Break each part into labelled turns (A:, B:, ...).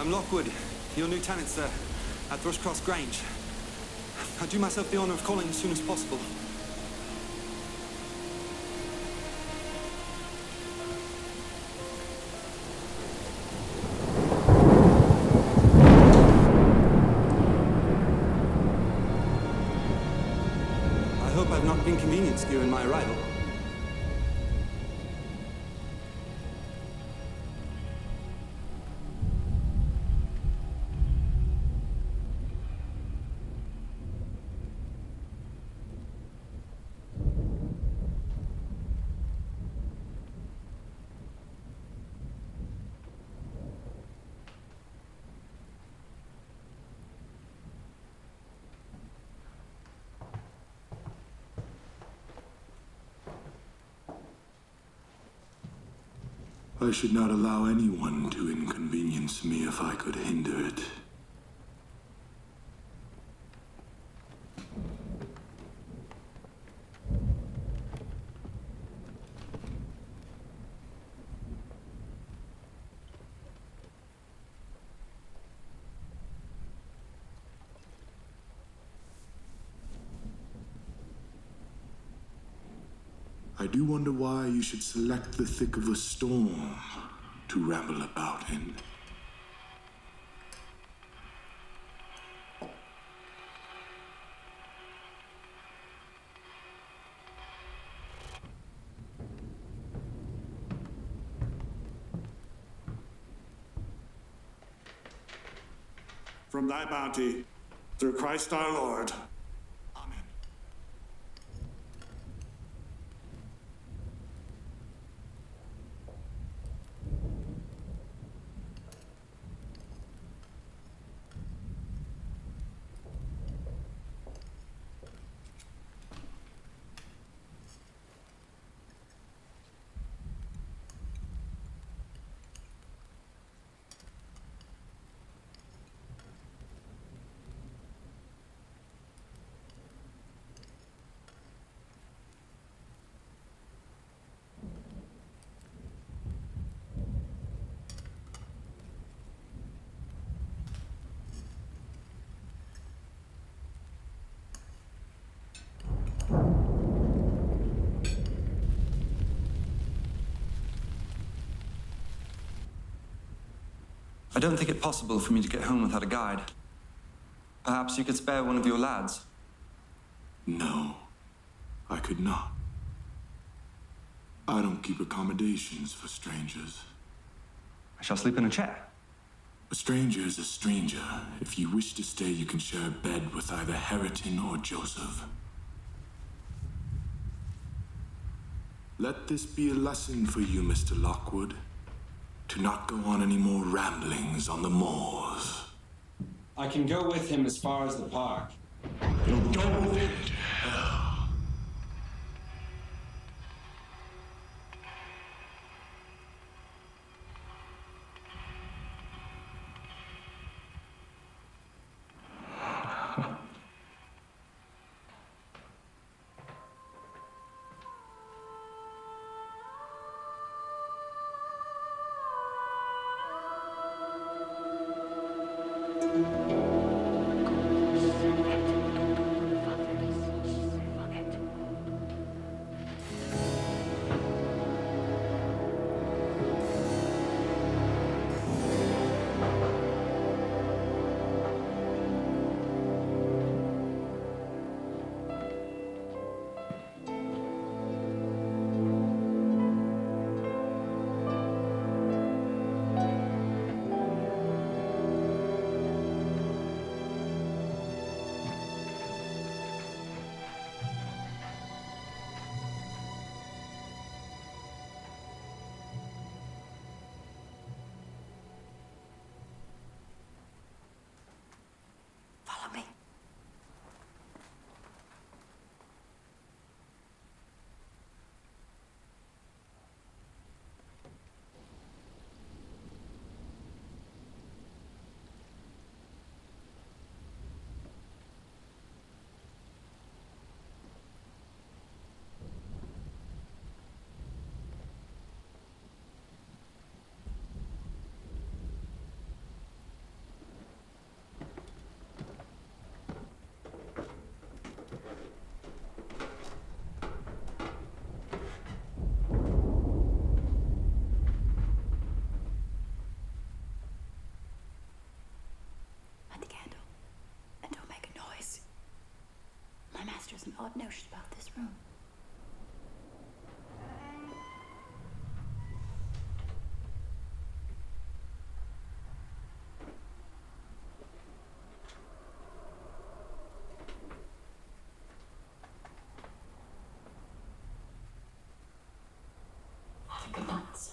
A: I'm Lockwood, your new tenant, sir, at Thrushcross Grange. I do myself the honour of calling as soon as possible. I hope I've not inconvenienced you in my arrival.
B: I should not allow anyone to inconvenience me if I could hinder it. I do wonder why you should select the thick of a storm to ramble about in.
C: From thy bounty, through Christ our Lord. Amen.
A: I don't think it possible for me to get home without a guide. Perhaps you could spare one of your lads.
B: No, I could not. I don't keep accommodations for strangers.
A: I shall sleep in a chair.
B: A stranger is a stranger. If you wish to stay, you can share a bed with either Harriton or Joseph. Let this be a lesson for you, Mr. Lockwood. To not go on any more ramblings on the moors.
D: I can go with him as far as the park.
B: You'll go into hell.
E: have some odd notions about this room. Have a good night, sir.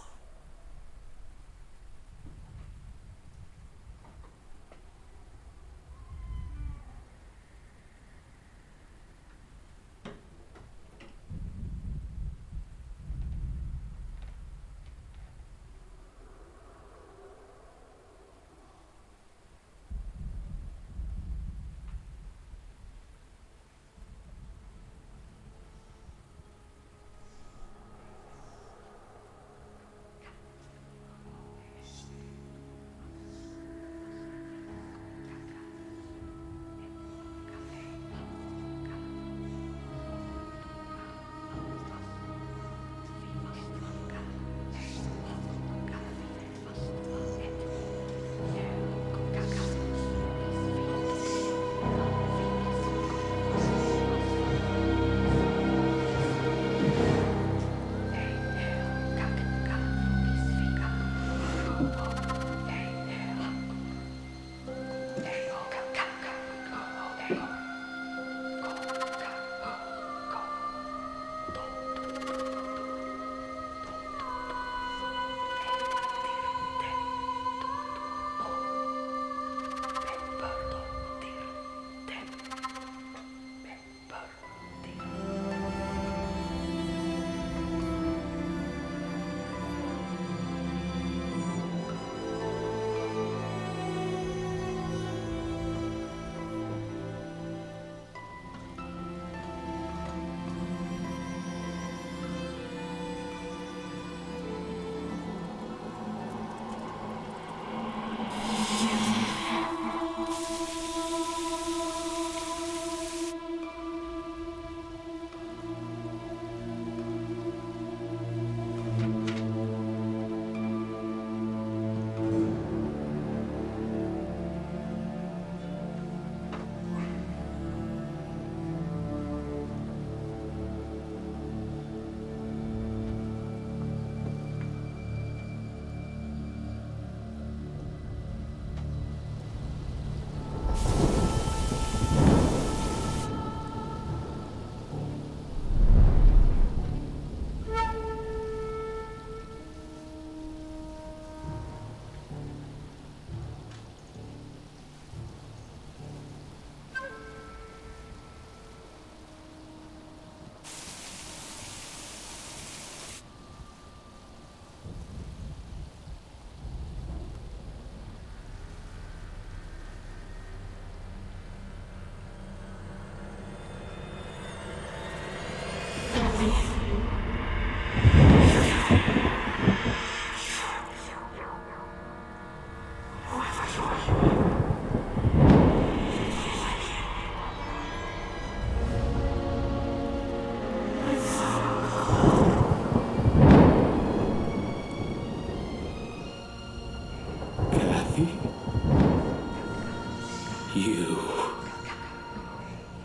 B: You.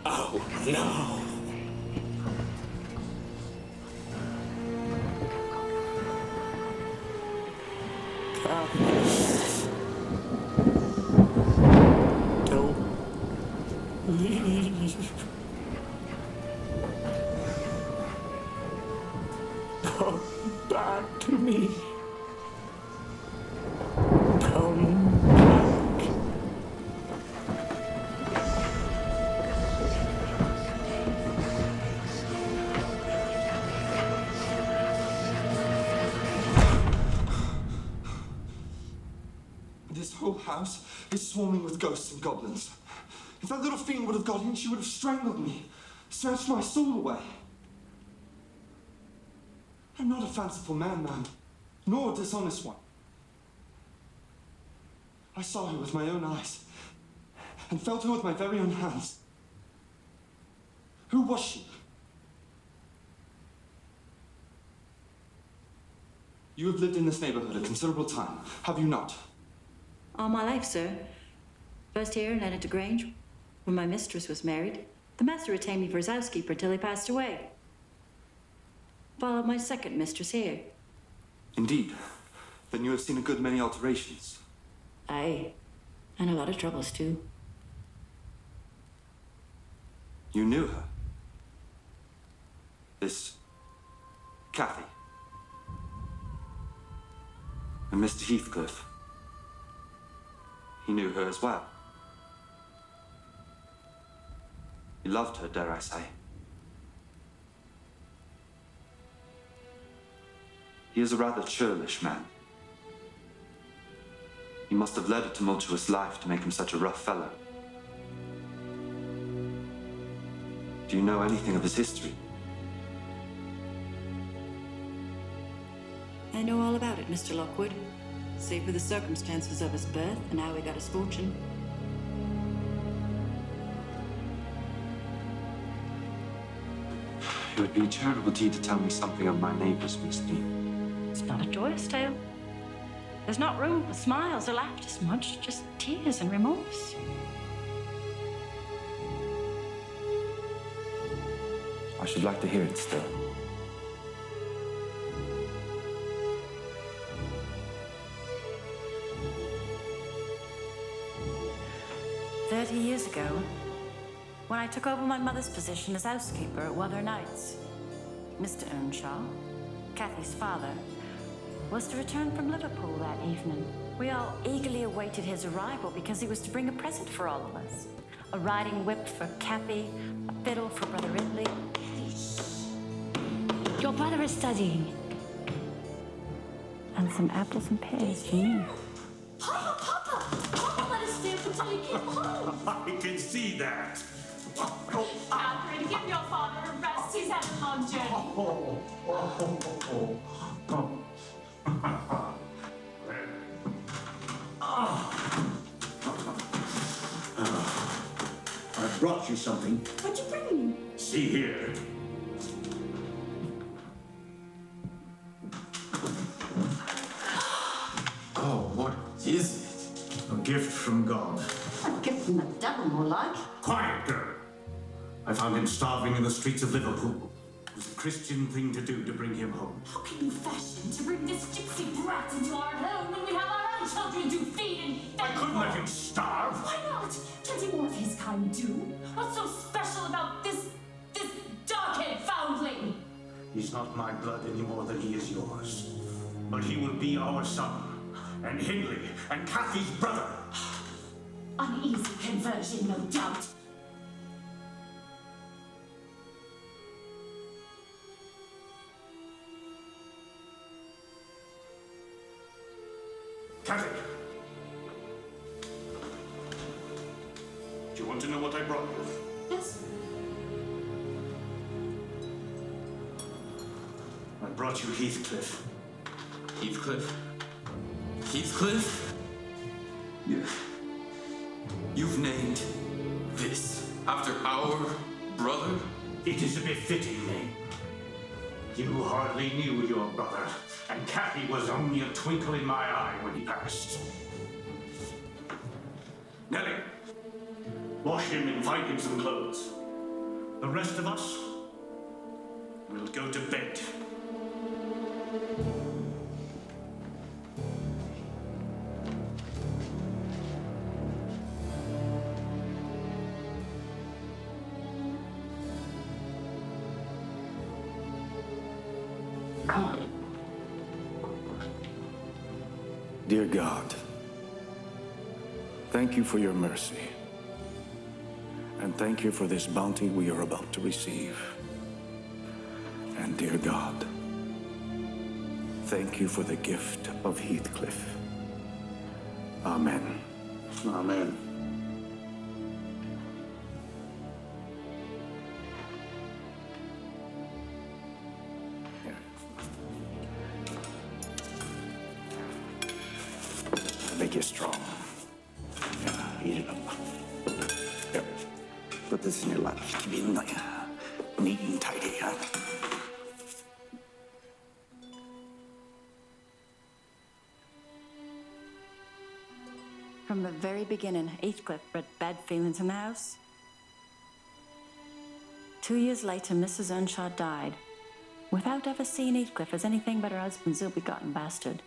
B: Oh, no. Don't leave. Come back to me. Come back.
A: This whole house is swarming with ghosts and goblins. If that little fiend would have got in, she would have strangled me, snatched my soul away. I'm not a fanciful man, nor a dishonest one. I saw her with my own eyes, and felt her with my very own hands. Who was she? You have lived in this neighborhood a considerable time, have you not?
E: All my life, sir. First here and then at the Grange, when my mistress was married. The master retained me for his housekeeper till he passed away. Followed my second mistress here.
A: Indeed. Then you have seen a good many alterations.
E: Aye, and a lot of troubles too.
A: You knew her? This Cathy? And Mr. Heathcliff? He knew her as well. He loved her, dare I say. He is a rather churlish man. He must have led a tumultuous life to make him such a rough fellow. Do you know anything of his history?
E: I know all about it, Mr. Lockwood, save for the circumstances of his birth and how he got his fortune.
A: It would be a charitable deed to tell me something of my neighbors, Miss Lee.
E: It's not a joyous tale. There's not room for smiles or laughter so much, just tears and remorse.
A: I should like to hear it still.
E: Years ago, when I took over my mother's position as housekeeper at Wuthering Heights, Mr. Earnshaw, Cathy's father, was to return from Liverpool that evening. We all eagerly awaited his arrival because he was to bring a present for all of us. A riding whip for Cathy, a fiddle for Brother Ridley.
F: Your brother is studying.
E: And some apples and pears for me.
F: Papa! Papa, let us stay up until you get home.
C: I can see that.
F: Catherine, give your father a rest. He's had a long journey.
C: I brought you something.
F: What'd you bring me?
C: See here.
G: Oh, what is it?
C: A gift from God.
F: A gift from the devil, more like.
C: Quiet, girl. I found him starving in the streets of Liverpool. It was a Christian thing to do to bring him home.
F: How can you fashion to bring this gypsy brat into our home when we have our own children to feed and
C: I couldn't let him starve.
F: Why not? Plenty more of his kind do. What's so special about this dark-haired foundling?
C: He's not my blood any more than he is yours. But he will be our son. And Hindley and Cathy's brother.
F: An easy conversion, no doubt.
C: Cathy! Do you want to know what I brought you?
F: Yes.
C: I brought you Heathcliff.
G: Heathcliff? Heathcliff? You've named this after our brother?
C: It is a befitting name. You hardly knew your brother, and Cathy was only a twinkle in my eye when he passed. Nelly, wash him and find him some clothes. The rest of us will go to bed.
F: Come on.
H: Dear God, thank you for your mercy. And thank you for this bounty we are about to receive. And dear God, thank you for the gift of Heathcliff. Amen.
C: Amen.
H: Make you strong. Yeah, eat it up. Yep. Put this in your lunch to be neat and tidy, huh?
E: From the very beginning, Heathcliff bred bad feelings in the house. 2 years later, Mrs. Earnshaw died, without ever seeing Heathcliff as anything but her husband's ill-begotten bastard.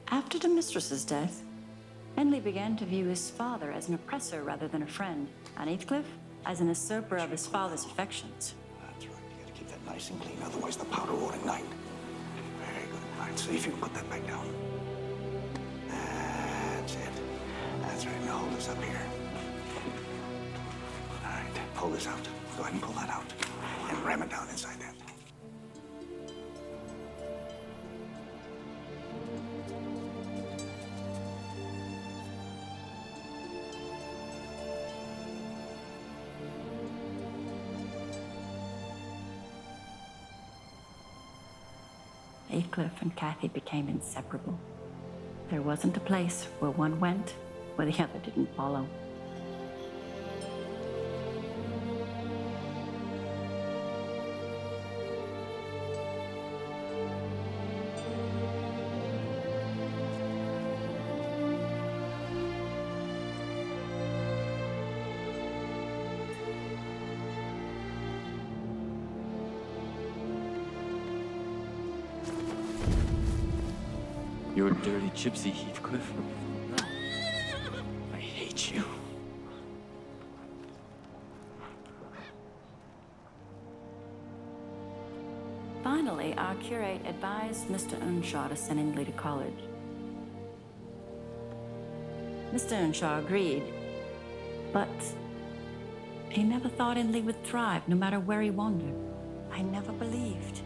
E: After the mistress's death, Emily began to view his father as an oppressor rather than a friend, and Heathcliff as an usurper of his father's affections.
H: That's right. You gotta keep that nice and clean, otherwise the powder won't ignite. Very good. All right, see if you can put that back down. That's it. That's right. Now hold this up here. All right, pull this out. Go ahead and pull that out. And ram it down inside that.
E: Heathcliff and Cathy became inseparable. There wasn't a place where one went where the other didn't follow.
G: You're a dirty gypsy, Heathcliff. I hate you.
E: Finally, our curate advised Mr. Earnshaw to send Emily to college. Mr. Earnshaw agreed, but he never thought Emily would thrive no matter where he wandered. I never believed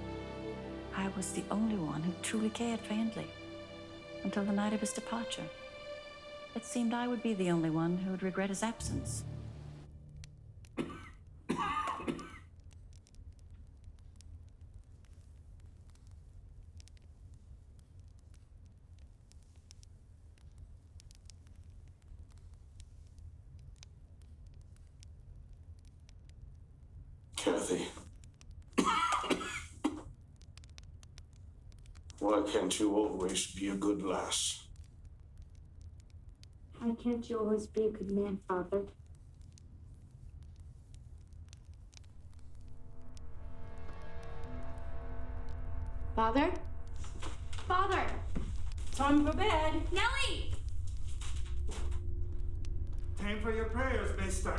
E: I was the only one who truly cared for Emily until the night of his departure. It seemed I would be the only one who would regret his absence.
A: Cathy. Why can't you always be a good lass?
I: Why can't you always be a good man, Father? Father? Father!
F: Time for bed.
I: Nelly!
A: Time for your prayers, mister.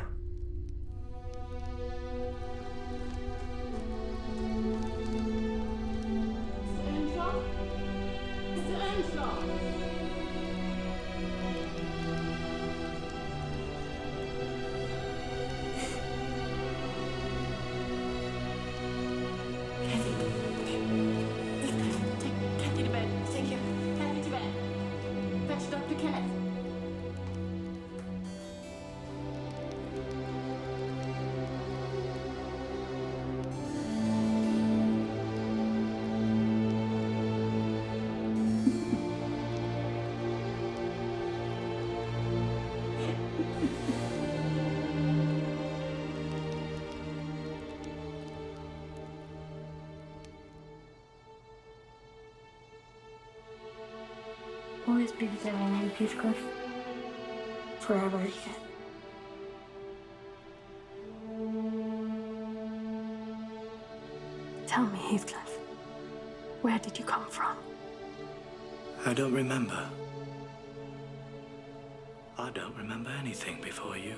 F: Mr. Earnshaw? Mr. Earnshaw!
E: Take Cathy to bed. Take Cathy to bed. Fetch Dr. Kenneth.
I: Always be with everyone, Heathcliff. Forever, yeah. Tell me, Heathcliff, where did you come from?
B: I don't remember. I don't remember anything before you.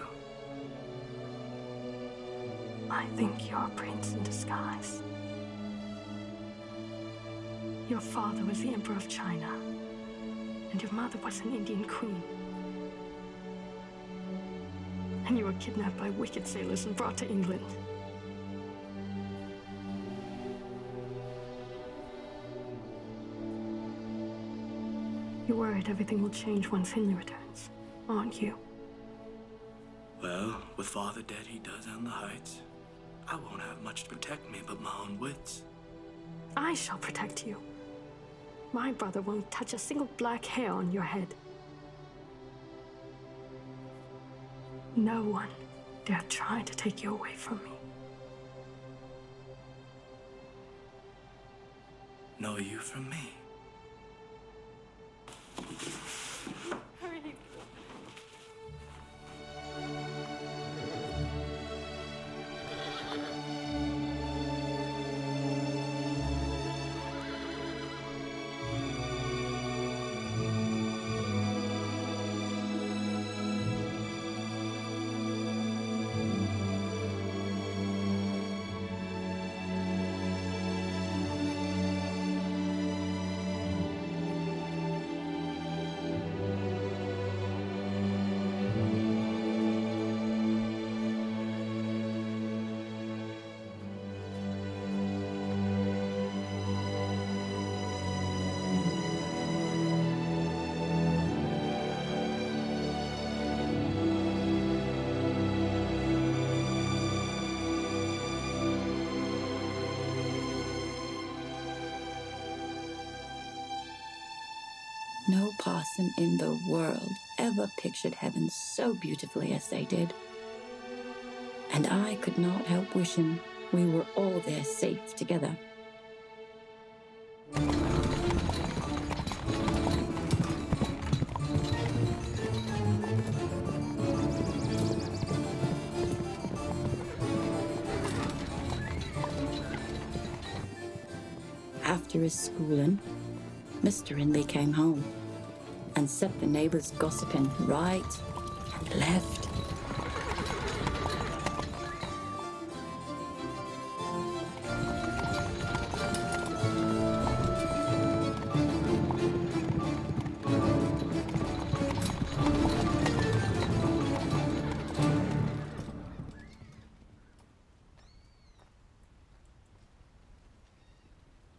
I: I think you're a prince in disguise. Your father was the Emperor of China, and your mother was an Indian queen. And you were kidnapped by wicked sailors and brought to England. You're worried everything will change once Henry returns, aren't you?
B: Well, with father dead, he does own the heights. I won't have much to protect me but my own wits.
I: I shall protect you. My brother won't touch a single black hair on your head. No one dare try to take you away from me.
B: Nor you from me.
E: No parson in the world ever pictured heaven so beautifully as they did. And I could not help wishing we were all there safe together. After his schooling, Mr. Inley came home and set the neighbors gossiping right and left.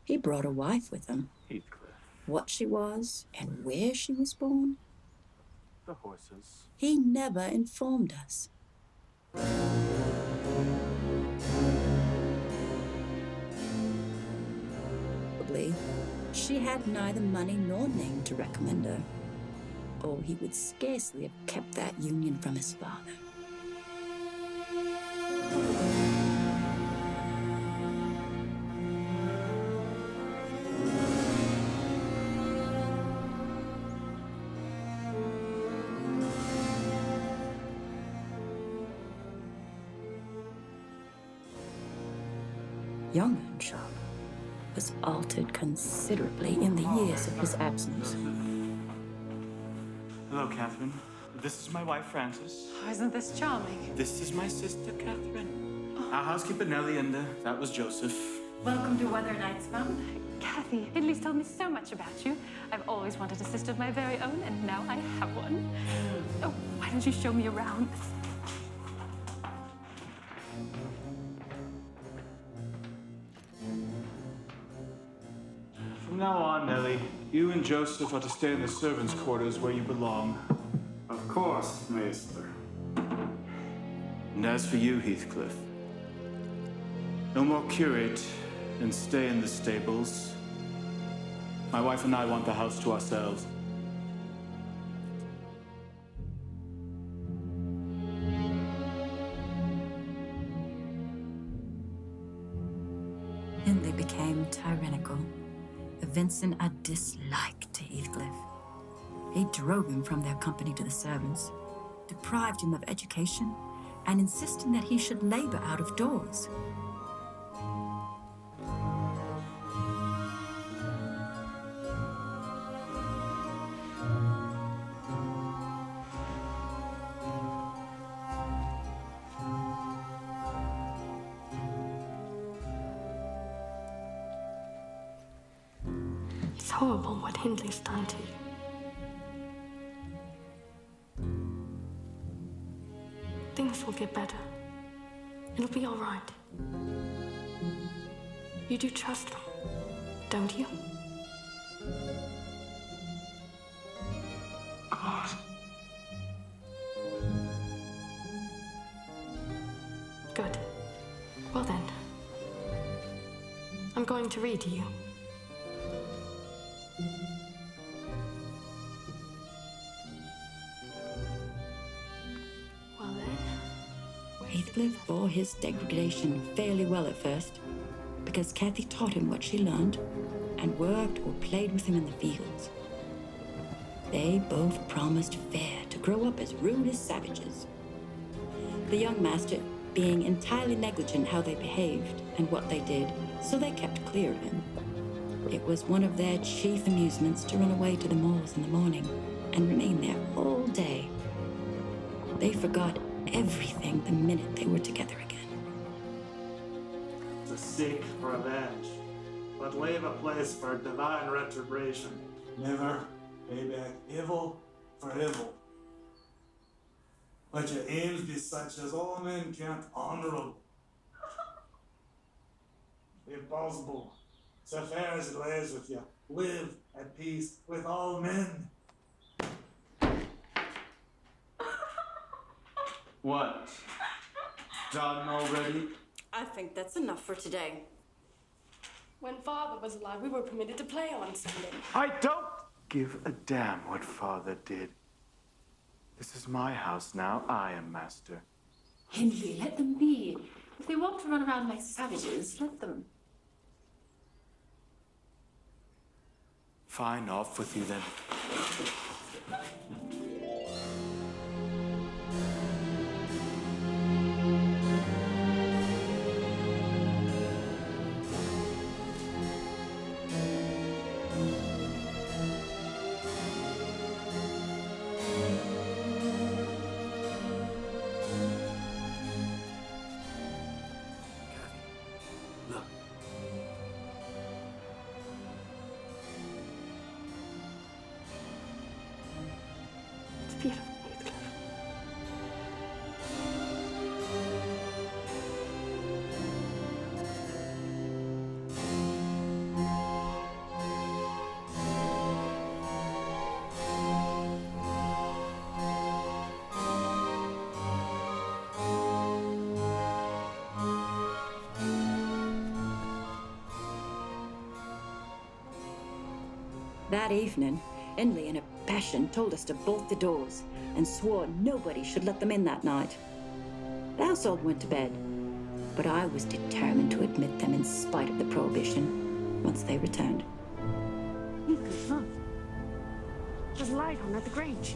E: He brought a wife with him.
G: Heathcliff.
E: What she was and where she was born,
G: The horses.
E: he never informed us. Probably, she had neither money nor name to recommend her, or he would scarcely have kept that union from his father. Young Earnshaw was altered considerably in the years of his absence.
J: Hello, Catherine. This is my wife, Frances.
F: Oh, isn't this charming?
J: This is my sister, Catherine. Our housekeeper, Nelly, and that was Joseph.
F: Welcome to Wuthering Heights, Mum. Cathy, Italy's told me so much about you. I've always wanted a sister of my very own, and now I have one. Oh, why don't you show me around?
J: From now on, Nelly, you and Joseph are to stay in the servants' quarters where you belong.
H: Of course, Maester.
J: And as for you, Heathcliff, no more curate and stay in the stables. My wife and I want the house to ourselves.
E: Hindley became tyrannical, evincing a dislike to Heathcliff. He drove him from their company to the servants, deprived him of education, and insisting that he should labor out of doors.
I: It's horrible what Hindley's done to you. Things will get better. It'll be all right. You do trust me, don't you?
H: God.
I: Good. Well then, I'm going to read to you. Well then.
E: Heathcliff bore his degradation fairly well at first, because Cathy taught him what she learned and worked or played with him in the fields. They both promised fair to grow up as rude as savages. The young master being entirely negligent how they behaved and what they did, so they kept clear of him. It was one of their chief amusements to run away to the moors in the morning and remain there all day. They forgot everything the minute they were together again.
K: To seek revenge, but leave a place for divine retribution. Never pay back evil for evil. Let your aims be such as all men count honorable. If possible, so far as it lays with you, live at peace with all men.
J: What? Done already?
E: I think that's enough for today.
I: When Father was alive, we were permitted to play on Sunday.
J: I don't give a damn what Father did. This is my house now. I am master.
F: Hindley, let them be. If they want to run around like savages, let them.
J: Fine, off with you then.
B: Look.
I: It's beautiful, Heathcliff.
E: That evening, Emily, in a passion, told us to bolt the doors and swore nobody should let them in that night. The household went to bed, but I was determined to admit them in spite of the prohibition once they returned.
I: Heathcliff, look. There's a light on at the Grange.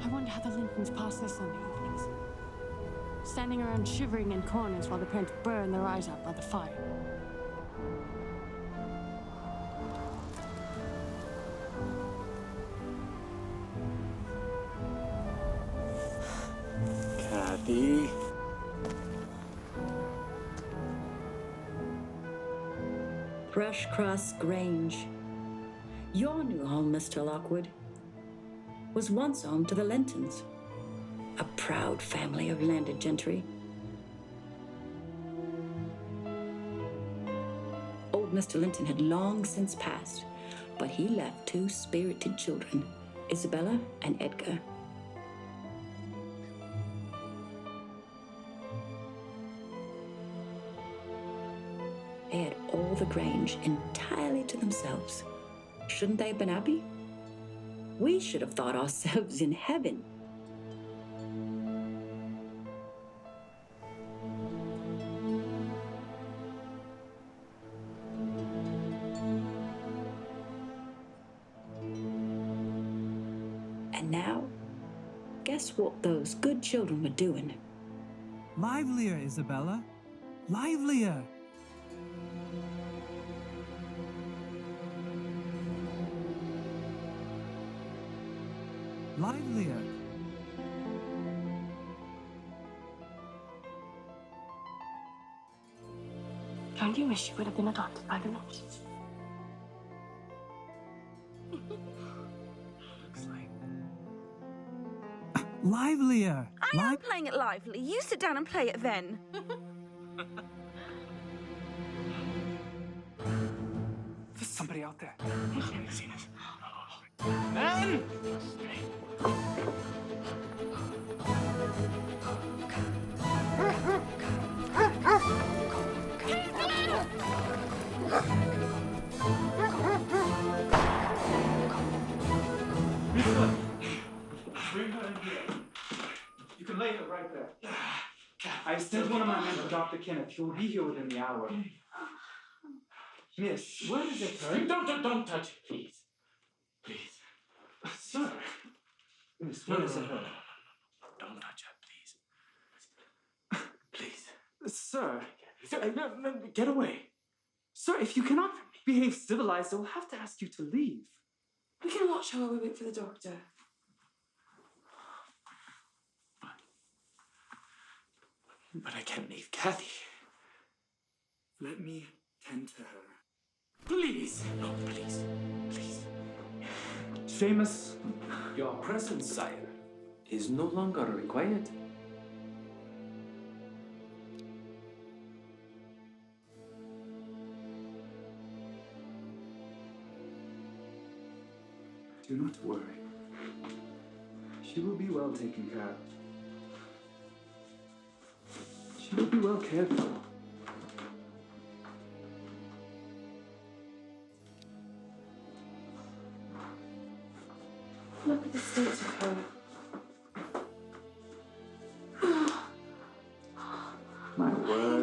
I: I wonder how the Lintons pass their Sunday evenings. Standing around shivering in corners while the parents burn their eyes out by the fire.
J: Cathy.
E: Thrushcross Grange, your new home, Mr. Lockwood, was once home to the Lintons, a proud family of landed gentry. Old Mr. Linton had long since passed, but he left two spirited children, Isabella and Edgar. They had all the Grange entirely to themselves. Shouldn't they have been happy? We should have thought ourselves in heaven. And now, guess what those good children were doing?
L: Livelier, Isabella. Livelier. Livelier.
I: Don't you wish you would have been adopted by the Lintons?
L: Livelier.
M: I am playing it lively. You sit down and play it then.
L: There's somebody out there.
J: Men!
K: Bring her in here. You can lay her right there. I sent one of my men to Dr. Kenneth. He'll be here within the hour. Miss, where does it hurt?
C: Don't touch it, please. Please.
K: Sir. Miss, where does it hurt?
C: Don't touch her, please. Please.
K: Sir. No, get away. Sir, if you cannot behave civilized, I will have to ask you to leave.
M: We can watch her while we wait for the doctor.
K: But I can't leave Cathy. Let me tend to her.
C: Please. No, please. Please.
K: Seamus.
N: Your presence, sire, is no longer required.
K: Do not worry. She will be well taken care of. She will be well cared for.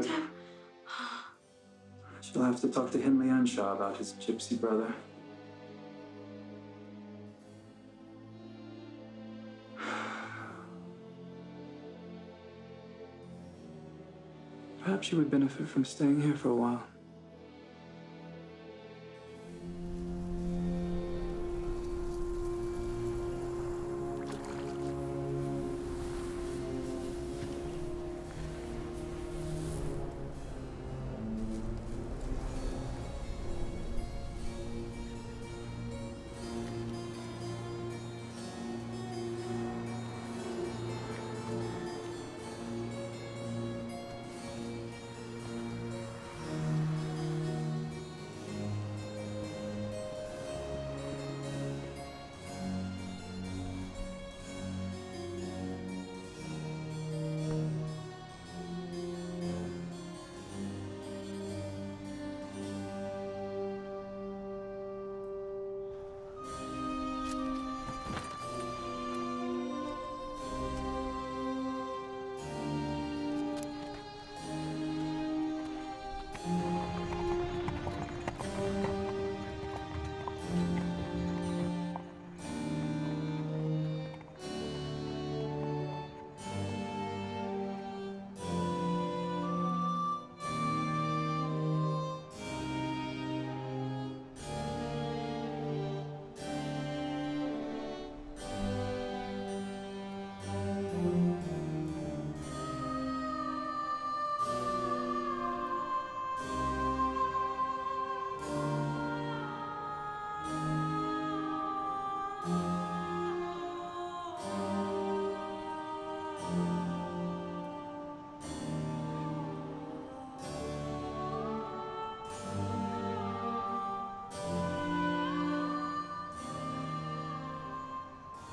M: him.
N: She'll have to talk to Henley Earnshaw about his gypsy brother. Perhaps you would benefit from staying here for a while.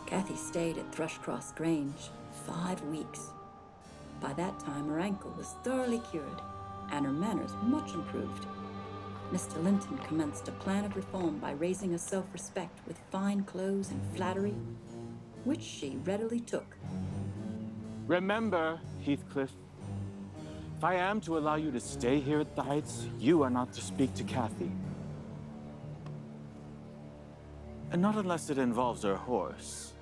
E: Cathy stayed at Thrushcross Grange 5 weeks. By that time, her ankle was thoroughly cured, and her manners much improved. Mr. Linton commenced a plan of reform by raising her self-respect with fine clothes and flattery, which she readily took.
J: Remember, Heathcliff, if I am to allow you to stay here at the Heights, you are not to speak to Cathy. And not unless it involves her horse.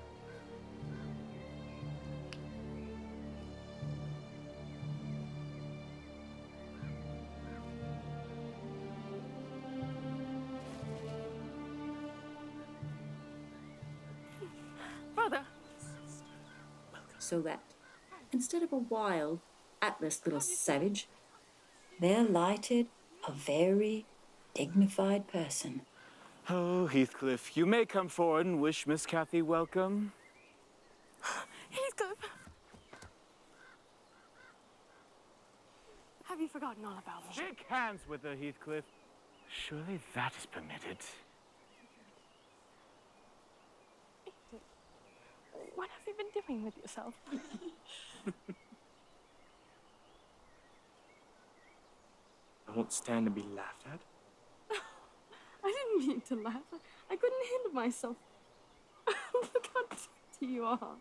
I: Brother!
E: So that, instead of a wild, atlas little savage, there lighted a very dignified person.
J: Oh, Heathcliff, you may come forward and wish Miss Cathy welcome.
I: Heathcliff! Have you forgotten all about me?
J: Shake hands with her, Heathcliff. Surely that is permitted.
I: What have you been doing with yourself?
G: I won't stand to be laughed at.
I: I didn't mean to laugh. I couldn't handle myself. Look how dirty you are.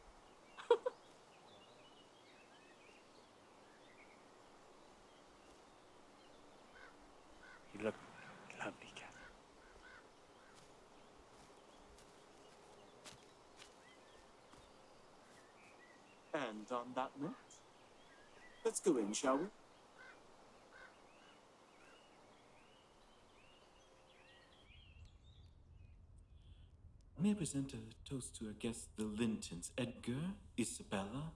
G: You look lovely, Cathy.
J: And on that note, let's go in, shall we?
O: May I present a toast to our guests, the Lintons, Edgar, Isabella?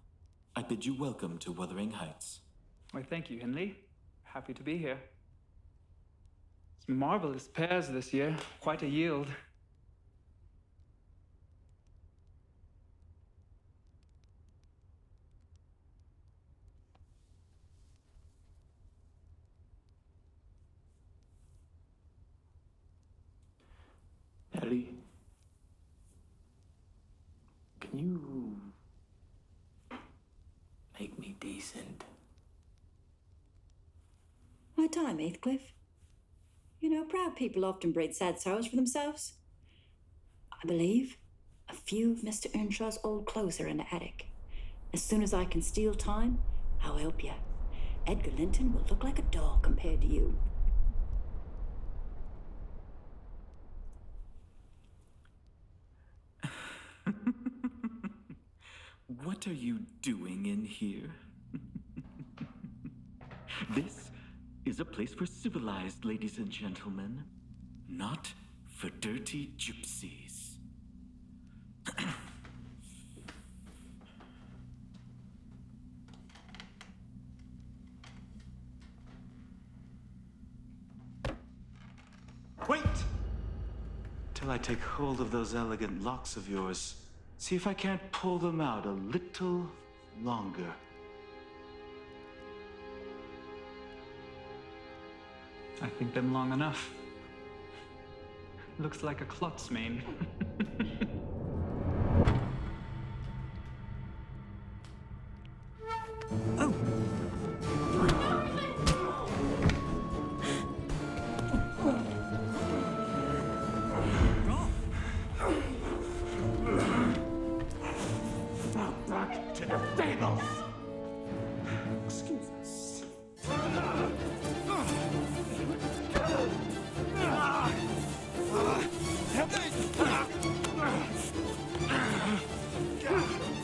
O: I bid you welcome to Wuthering Heights.
L: Why, thank you, Henley. Happy to be here. It's marvelous pears this year. Quite a yield.
G: Nelly, can you make me decent?
E: My time, Heathcliff. You know, proud people often breed sad sorrows for themselves. I believe a few of Mr. Earnshaw's old clothes are in the attic. As soon as I can steal time, I'll help you.
P: Edgar Linton will look like a doll compared to you.
O: What are you doing in here? This is a place for civilized ladies and gentlemen, not for dirty gypsies. Wait! Till I take hold of those elegant locks of yours. See if I can't pull them out a little longer.
L: I think them long enough. Looks like a klutz mane.
P: Oh!
C: Back to the stables!
P: Excuse us.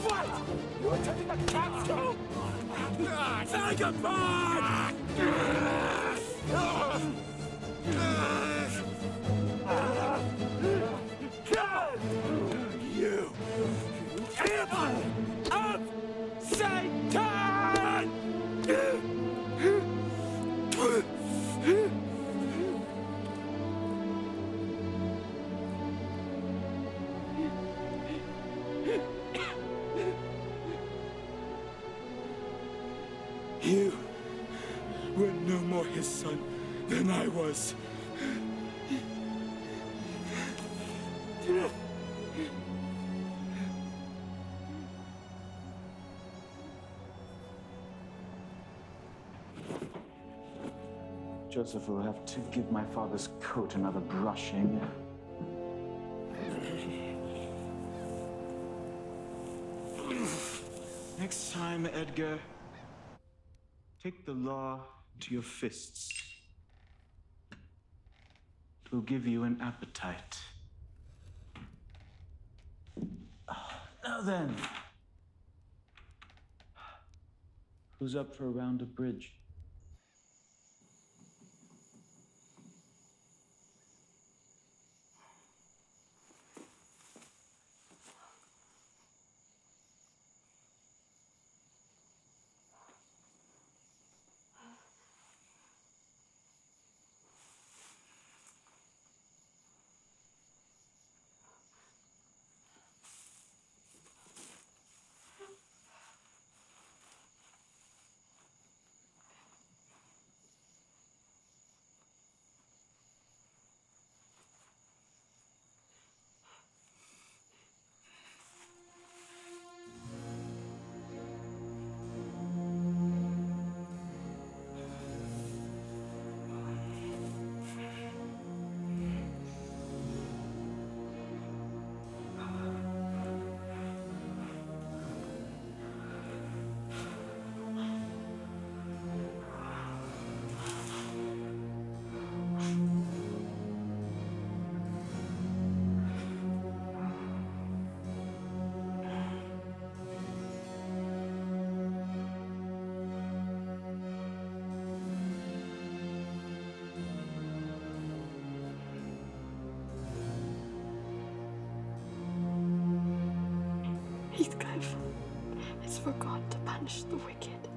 C: What? You attempting to catch you? Say goodbye! You evil of Satan!
B: You were no more his son than I was.
J: Joseph will have to give my father's coat another brushing. Next time, Edgar, take the law to your fists. It will give you an appetite. Now then, who's up for a round of bridge?
I: Heathcliff has forgot to punish the wicked.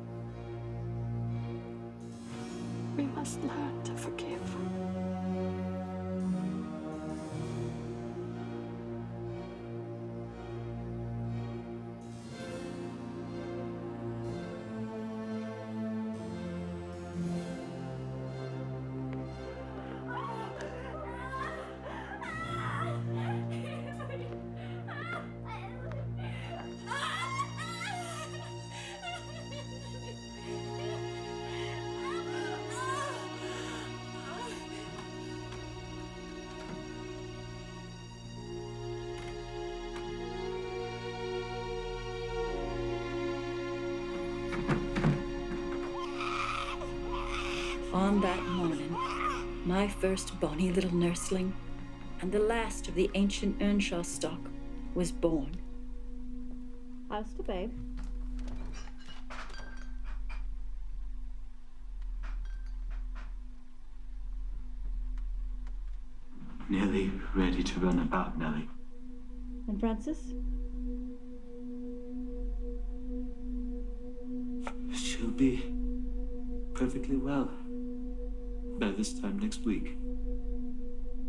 I: We must learn to forgive.
P: On that morning, my first bonny little nursling and the last of the ancient Earnshaw stock was born. How's the babe?
O: Nearly ready to run about, Nelly.
P: And Francis?
O: She'll be perfectly well by this time next week.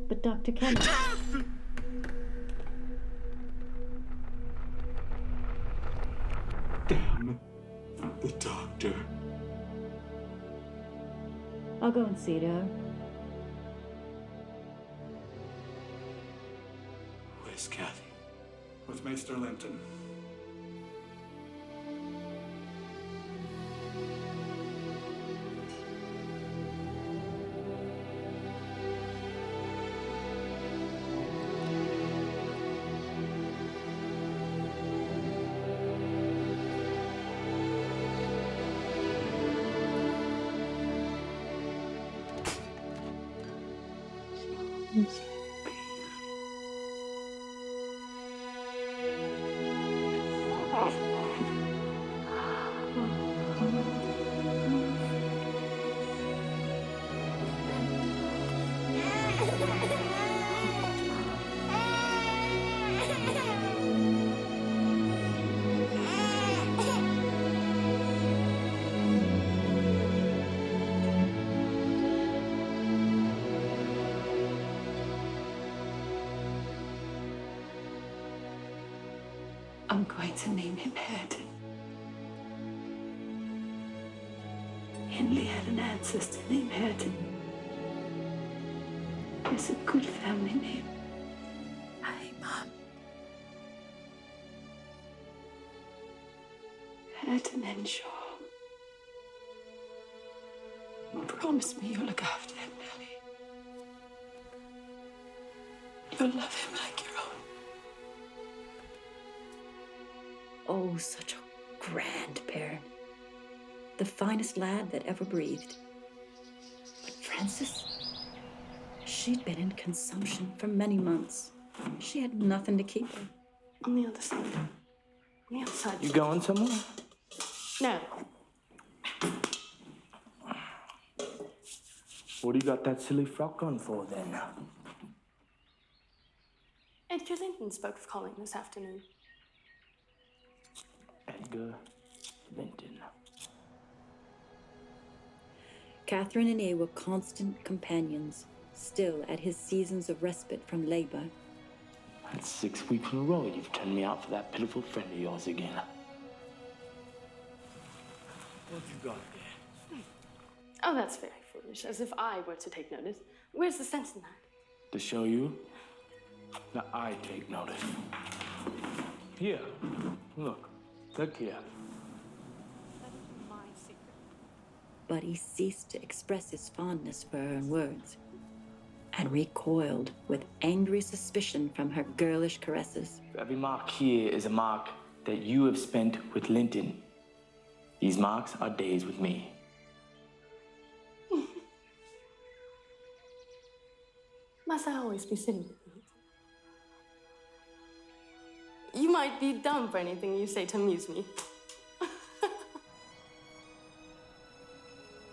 P: But Dr. Kennedy...
O: Damn the doctor.
P: I'll go and see her.
O: Where's Cathy?
J: With Maester Linton.
M: I'm going to name him Hareton. Hindley had an ancestor named Hareton. It's a good family name. Hey, Mom. Hareton Henshaw. Promise me you'll look after him, Nelly. You'll love him like your own.
P: Oh, such a grand parent. The finest lad that ever breathed. But Frances, she'd been in consumption for many months. She had nothing to keep her.
M: On the other side. On the other side.
G: You going somewhere?
M: No.
G: What do you got that silly frock on for then?
F: Edgar Linton spoke of calling this afternoon.
G: Edgar Linton.
P: Catherine and he were constant companions, still at his seasons of respite from labor.
G: That's 6 weeks in a row you've turned me out for that pitiful friend of yours again. What you got there?
F: Oh, that's very foolish, as if I were to take notice. Where's the sense in that?
G: To show you that I take notice. Here, look here.
F: That is my secret.
P: But he ceased to express his fondness for her in words, and recoiled with angry suspicion from her girlish caresses.
G: Every mark here is a mark that you have spent with Linton. These marks are days with me.
F: Must I always be sitting with you? You might be dumb for anything you say to amuse me.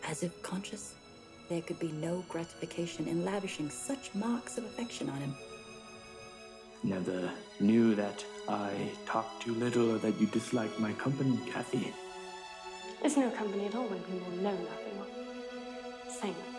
P: As if conscious, there could be no gratification in lavishing such marks of affection on him.
G: Never knew that I talked too little or that you disliked my company, Cathy.
F: It's no company at all when people know nothing or say nothing.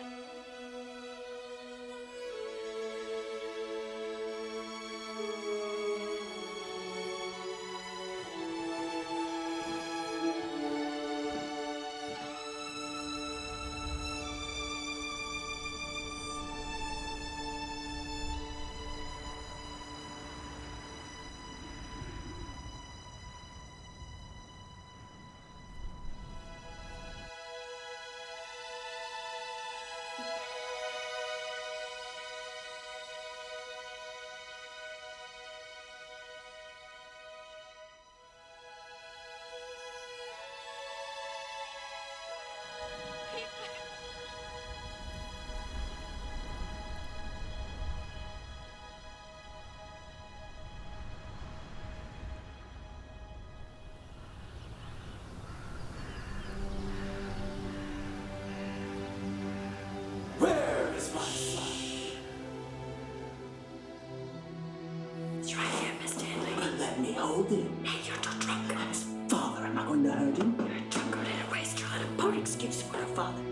H: told you.
P: Hey, you're too drunk.
H: I'm his father. I'm not going to hurt him.
P: You're a drunkard and a waster and a poor excuse for a father.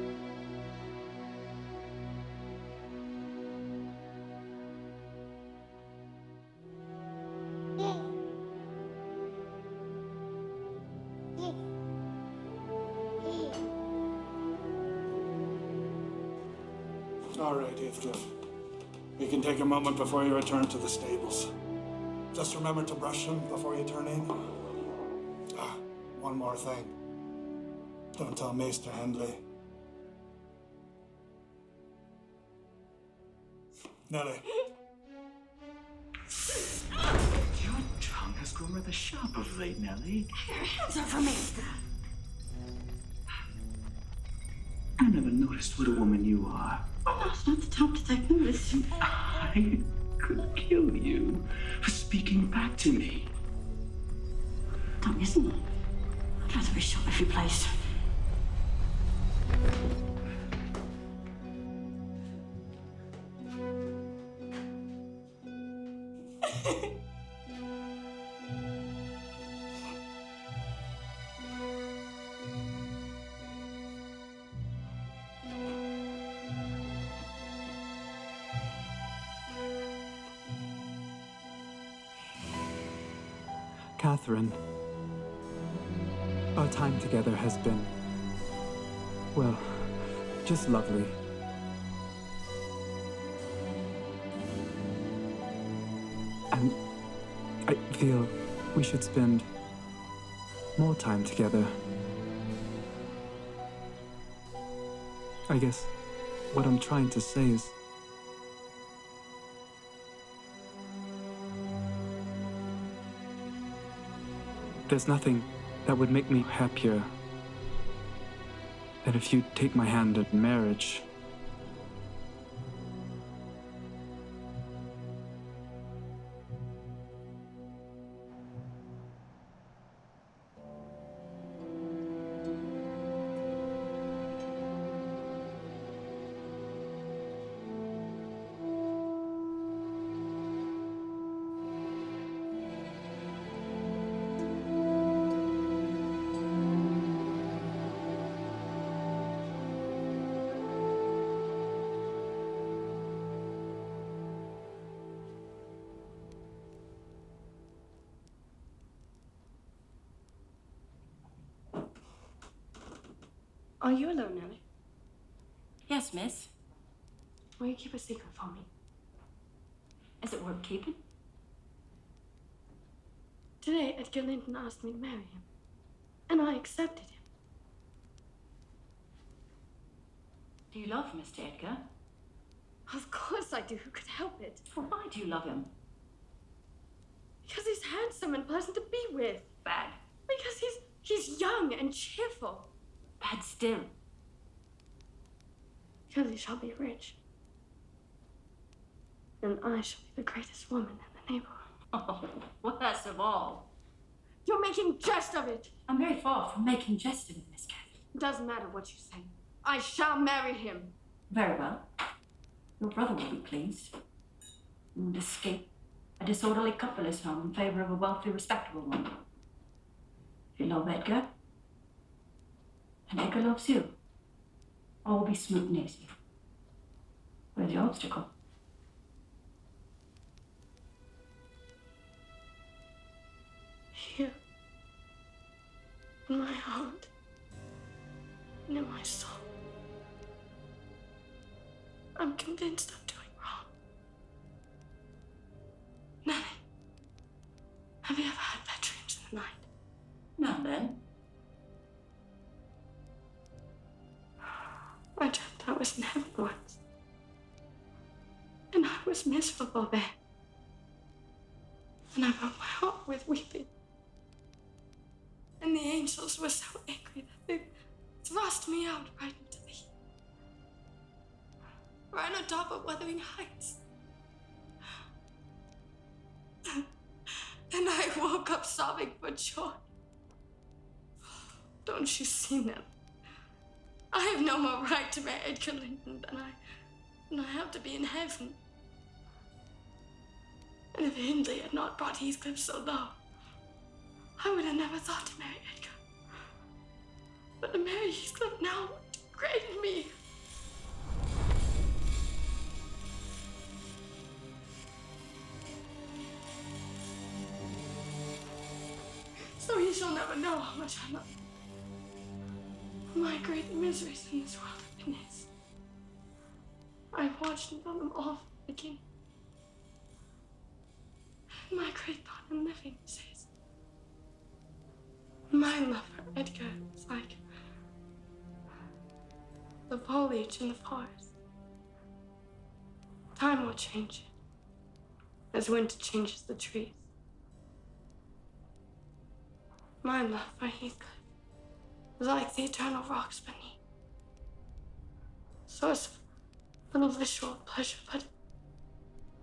K: All right, Heathcliff. We can take a moment before you return to the stables. Just remember to brush them before you turn in. One more thing. Don't tell Maester Hindley. Nelly.
H: Your tongue has grown rather sharp of late, Nelly.
P: Your hands are for Maester.
H: I never noticed what a woman you are.
P: Well, now's not the time to take notice.
H: I could kill you for speaking back to me.
P: Don't listen. I'd rather be shot if you please.
Q: Catherine, our time together has been, well, just lovely. And I feel we should spend more time together. I guess what I'm trying to say is there's nothing that would make me happier than if you take my hand in marriage.
I: Are you alone, Nelly?
E: Yes, miss.
I: Will you keep a secret from me?
E: Is it worth keeping?
I: Today, Edgar Linton asked me to marry him, and I accepted him.
E: Do you love Mr. Edgar?
I: Of course I do. Who could help it?
E: Well, why do you love him?
I: Because he's handsome and pleasant to be with.
E: Bad.
I: Because he's young and cheerful.
E: Bad still.
I: Because he shall be rich. And I shall be the greatest woman in the neighborhood.
E: Oh, worst of all.
I: You're making jest of it.
E: I'm very far from making jest of it, Miss Cathy.
I: It doesn't matter what you say. I shall marry him.
E: Very well. Your brother will be pleased. And escape a disorderly couple's home in favor of a wealthy, respectable one. If you love Edgar, and Edgar loves you, all will be smooth and easy. Where's the obstacle?
I: Here. In my heart. And in my soul. I'm convinced I'm doing wrong. Nelly, have you ever had bad dreams in the night?
E: Now then.
I: I dreamt I was in heaven once. And I was miserable there. And I broke my heart with weeping. And the angels were so angry that they thrust me out right into the heat. Right on top of Wuthering Heights. And I woke up sobbing for joy. Don't you see, Nelly? I have no more right to marry Edgar Linton than I have to be in heaven. And if Hindley had not brought Heathcliff so low, I would have never thought to marry Edgar. But to marry Heathcliff now would degrade me. So he shall never know how much I love him. My great miseries in this world have been his. I've watched and done them all from the beginning. And my great thought in living is his. My love for Edgar is like the foliage in the forest. Time will change it, as winter changes the trees. My love for Heathcliff is like the eternal rocks beneath. Source of little visual pleasure, but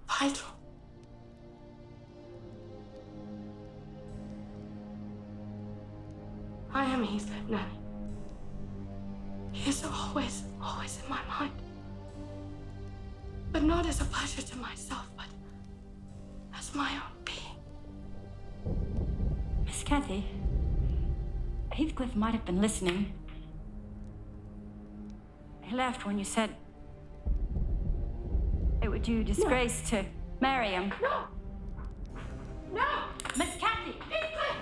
I: vital. I am Heathcliff, Nelly. He is always, always in my mind. But not as a pleasure to myself, but as my own being.
E: Miss Cathy, Heathcliff might have been listening. He left when you said it would do disgrace to marry him.
I: No! No!
E: Miss Cathy!
I: Heathcliff!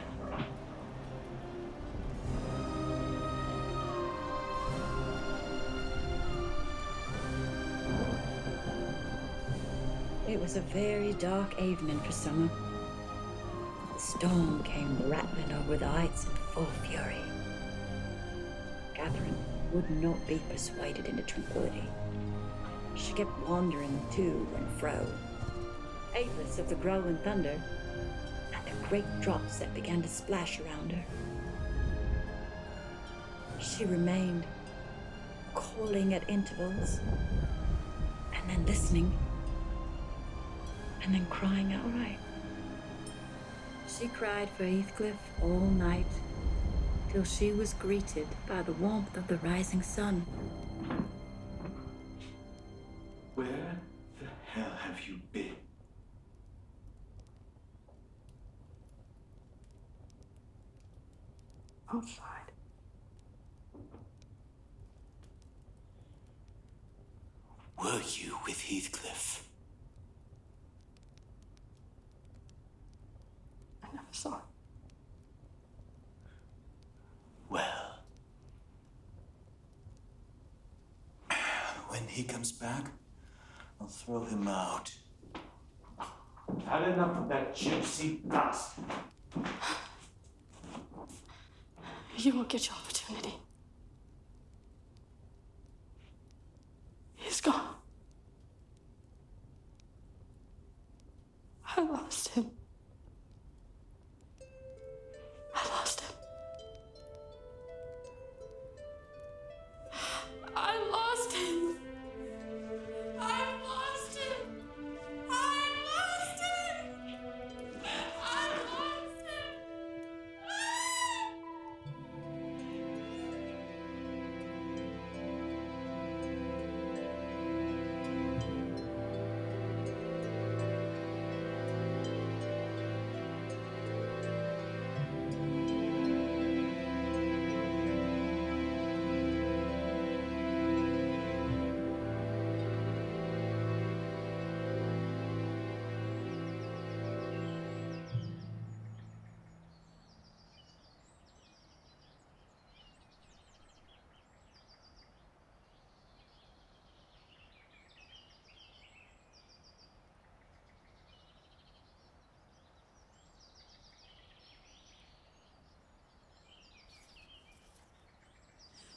P: It was a very dark evening for summer. The storm came rattling over the heights in full fury. Catherine would not be persuaded into tranquility. She kept wandering to and fro, heedless of the growling thunder and the great drops that began to splash around her. She remained, calling at intervals, and then listening, and then crying outright. She cried for Heathcliff all night, till she was greeted by the warmth of the rising sun.
O: Where the hell have you been?
I: Outside.
H: Were you with Heathcliff?
I: I never saw him.
H: Well, when he comes back, I'll throw him out.
C: Had enough of that gypsy dust.
I: You will get your opportunity. He's gone. I lost him. I lost him. I lost him. I lost him. I lost him. I lost him.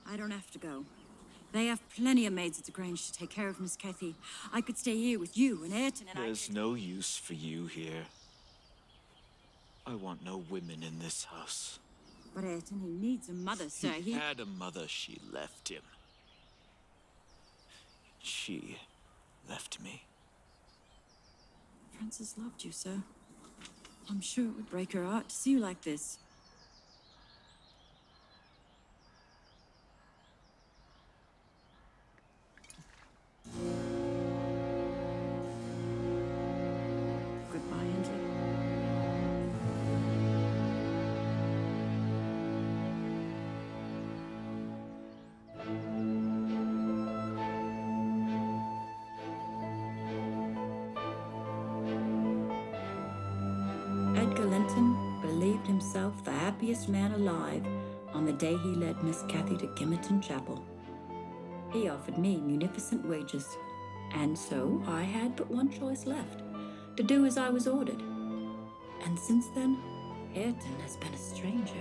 E: I don't have to go. They have plenty of maids at the Grange to take care of Miss Cathy. I could stay here with you and Ayrton and
O: There's no use for you here. I want no women in this house.
E: But Ayrton, he needs a mother, sir.
O: He had a mother, she left him. She left me.
E: Frances loved you, sir. I'm sure it would break her heart to see you like this. Goodbye, Ainsley.
P: Edgar Linton believed himself the happiest man alive on the day he led Miss Cathy to Gimmerton Chapel. He offered me munificent wages, and so I had but one choice left, to do as I was ordered. And since then, Ayrton has been a stranger.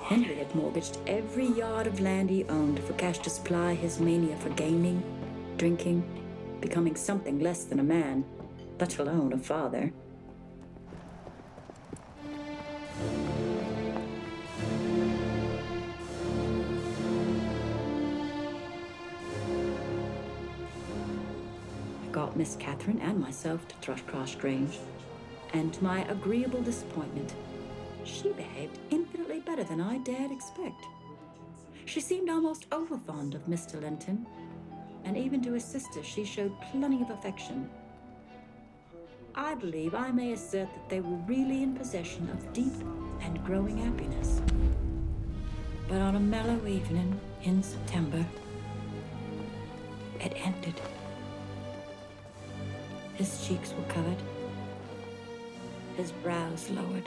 P: Henry had mortgaged every yard of land he owned for cash to supply his mania for gaming, drinking, becoming something less than a man, let alone a father. I got Miss Catherine and myself to Thrushcross Grange, and to my agreeable disappointment, she behaved infinitely better than I dared expect. She seemed almost overfond of Mr. Linton, and even to his sister she showed plenty of affection. I believe I may assert that they were really in possession of deep and growing happiness. But on a mellow evening in September, it ended. His cheeks were covered, his brows lowered.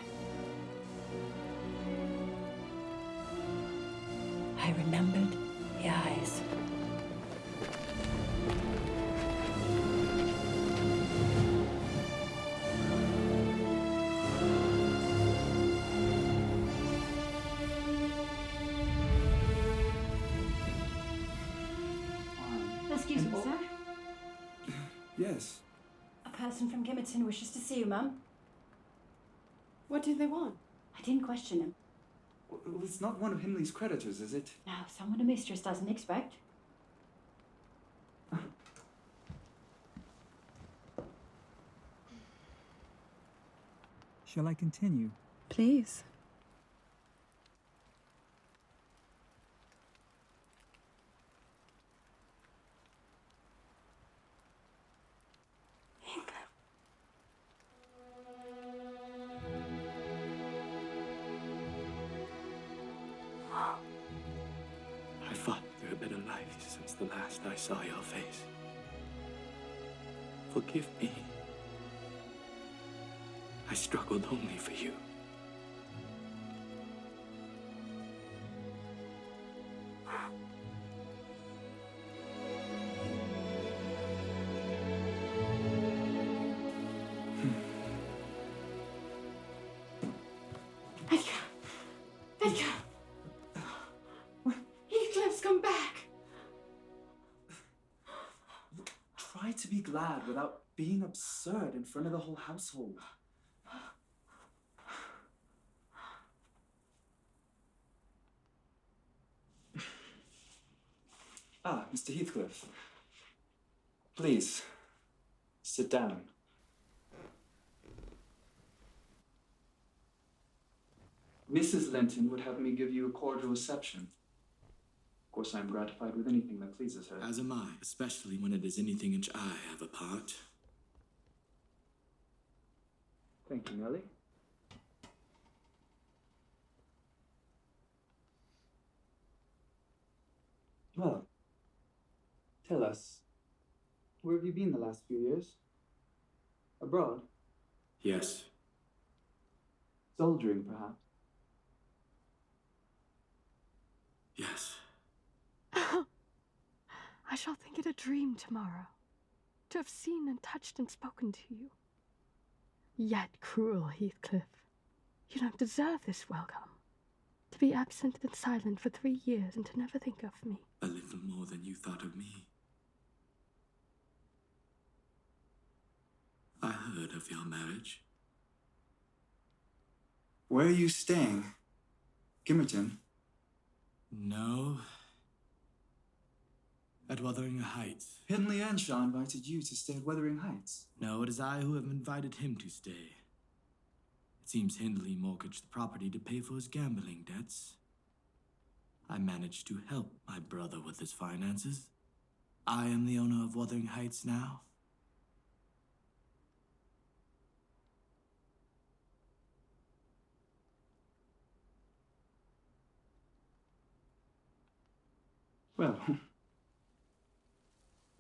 P: I remembered the eyes.
E: Excuse me, sir.
A: Yes.
E: A person from Gimmerton wishes to see you, Mum.
I: What do they want?
E: I didn't question him.
Q: Well, it's not one of Hindley's creditors, is it?
E: No, someone a mistress doesn't expect.
Q: Shall I continue?
I: Please.
B: I fought through a bitter life since the last I saw your face. Forgive me. I struggled only for you.
I: Edgar! Heathcliff's come back!
Q: Try to be glad without being absurd in front of the whole household. Ah, Mr. Heathcliff. Please, sit down. Mrs. Linton would have me give you a cordial reception. Of course, I am gratified with anything that pleases her.
B: As am I, especially when it is anything in which I have a part.
Q: Thank you, Nelly. Well, tell us, where have you been the last few years? Abroad?
B: Yes.
Q: Soldiering, perhaps?
B: Yes.
I: I shall think it a dream tomorrow, to have seen and touched and spoken to you. Yet cruel, Heathcliff. You don't deserve this welcome. To be absent and silent for 3 years and to never think of me.
B: A little more than you thought of me. I heard of your marriage.
Q: Where are you staying? Gimmerton?
B: No. At Wuthering Heights.
Q: Henley Earnshaw invited you to stay at Wuthering Heights.
B: No, it is I who have invited him to stay. It seems Hindley mortgaged the property to pay for his gambling debts. I managed to help my brother with his finances. I am the owner of Wuthering Heights now.
Q: Well,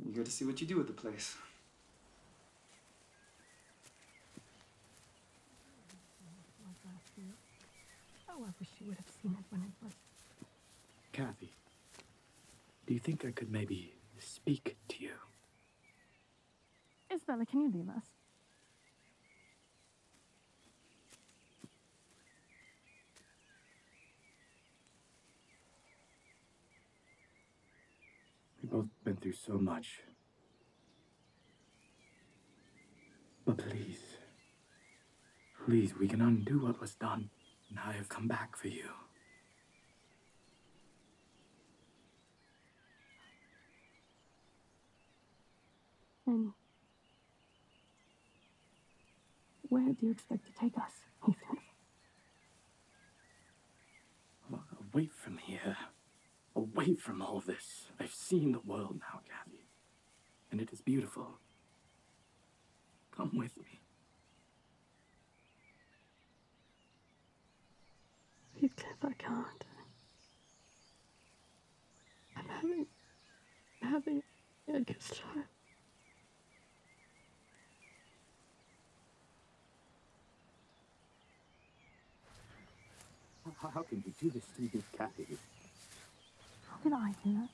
Q: eager to see what you do with the place.
I: Oh, I wish you would have seen it when it was.
G: Cathy, do you think I could maybe speak to you?
I: Isabella, can you leave us?
G: We've both been through so much. But please, please, we can undo what was done. And I have come back for you.
I: And where do you expect to take us, Heathcliff?
G: Away from here. Away from all this. I've seen the world now, Cathy. And it is beautiful. Come with me.
I: Heathcliff, I can't. I'm having Edgar's child.
G: How can you do this to me, Cathy?
I: How did I do that?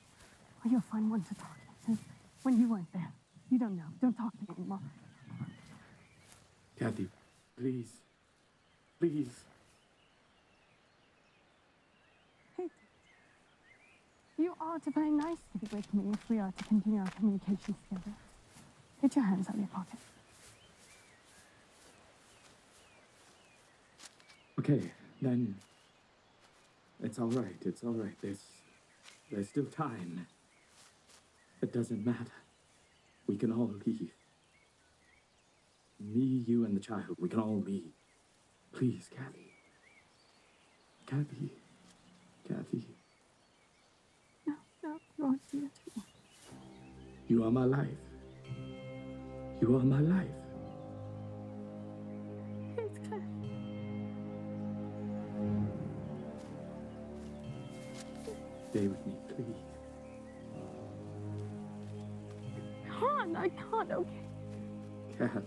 I: Oh, you'll find one to talk to. When you weren't there. You don't know. Don't talk to me anymore.
G: Cathy, please. Please.
I: Hey, you are to play nicely with me if we are to continue our communications together. Get your hands out of your pocket.
G: Okay, then. It's all right. It's all right. There's still time. It doesn't matter. We can all leave. Me, you, and the child. We can all leave. Please, Cathy. Cathy. Cathy.
I: No, you won't do that to me.
G: You are my life. You are my life.
I: Heathcliff.
G: Stay with me, please.
I: I can't, okay?
G: Cathy.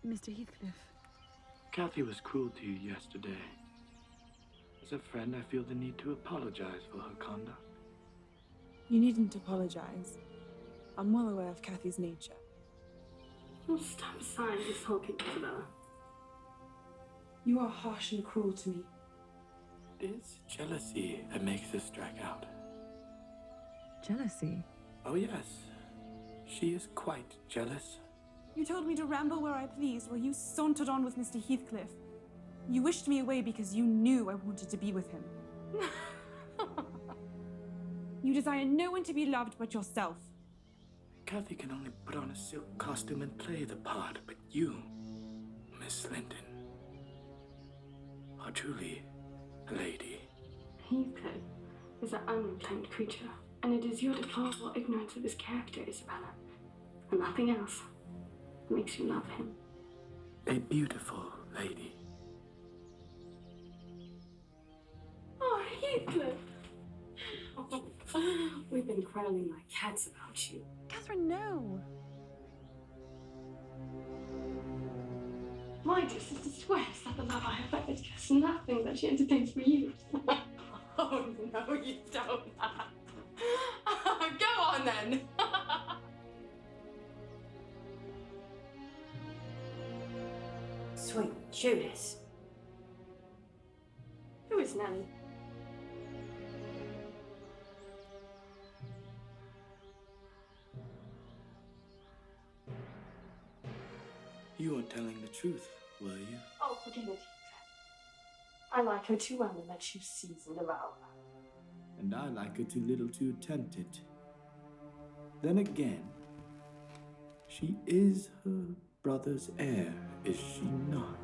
I: Mr. Heathcliff.
G: Cathy was cruel to you yesterday.
B: As a friend, I feel the need to apologize for her conduct.
R: You needn't apologize. I'm well aware of Cathy's nature.
F: Oh, stop sighing and sulking, Isabella.
R: You are harsh and cruel to me.
B: It is jealousy that makes us strike out.
R: Jealousy?
B: Oh, yes. She is quite jealous.
R: You told me to ramble where I pleased while you sauntered on with Mr. Heathcliff. You wished me away because you knew I wanted to be with him. You desire no one to be loved but yourself.
B: Cathy can only put on a silk costume and play the part, but you, Miss Linton, are truly a lady.
F: Heathcliff is an unclaimed creature, and it is your deplorable ignorance of his character, Isabella, and nothing else, that makes you love him.
B: A beautiful lady.
F: Oh, Heathcliff! We've been quarreling like cats about you.
R: Catherine, no!
F: My dear sister swears that the love I have for Edgar is nothing that she entertains for you. Oh, no, you don't. Go on, then. Sweet Judas. Who is Nelly?
B: You weren't telling the truth, were you?
F: Oh, forget it, Heathcliff. I like her too well to let you seize and devour her.
B: And I like her too little to attempt it. Then again, she is her brother's heir, is she not?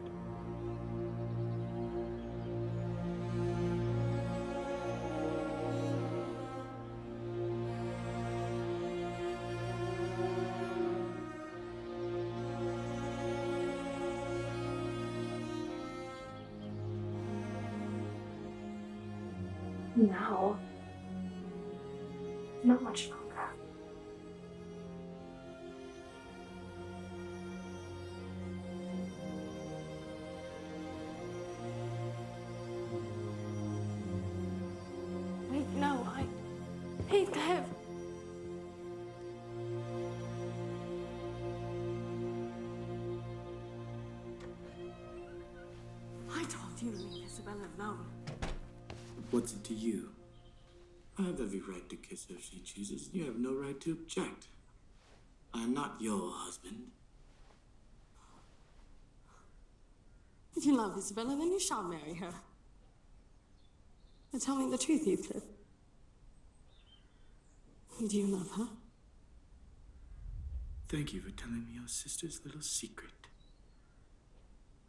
F: Now, not much longer. Wait, no, Heathcliff! I told you to leave Isabella alone.
B: What's it to you? I have every right to kiss her if she chooses, and you have no right to object. I am not your husband.
F: If you love Isabella, then you shall marry her. But tell me the truth, Heathcliff. Do you love her?
B: Thank you for telling me your sister's little secret.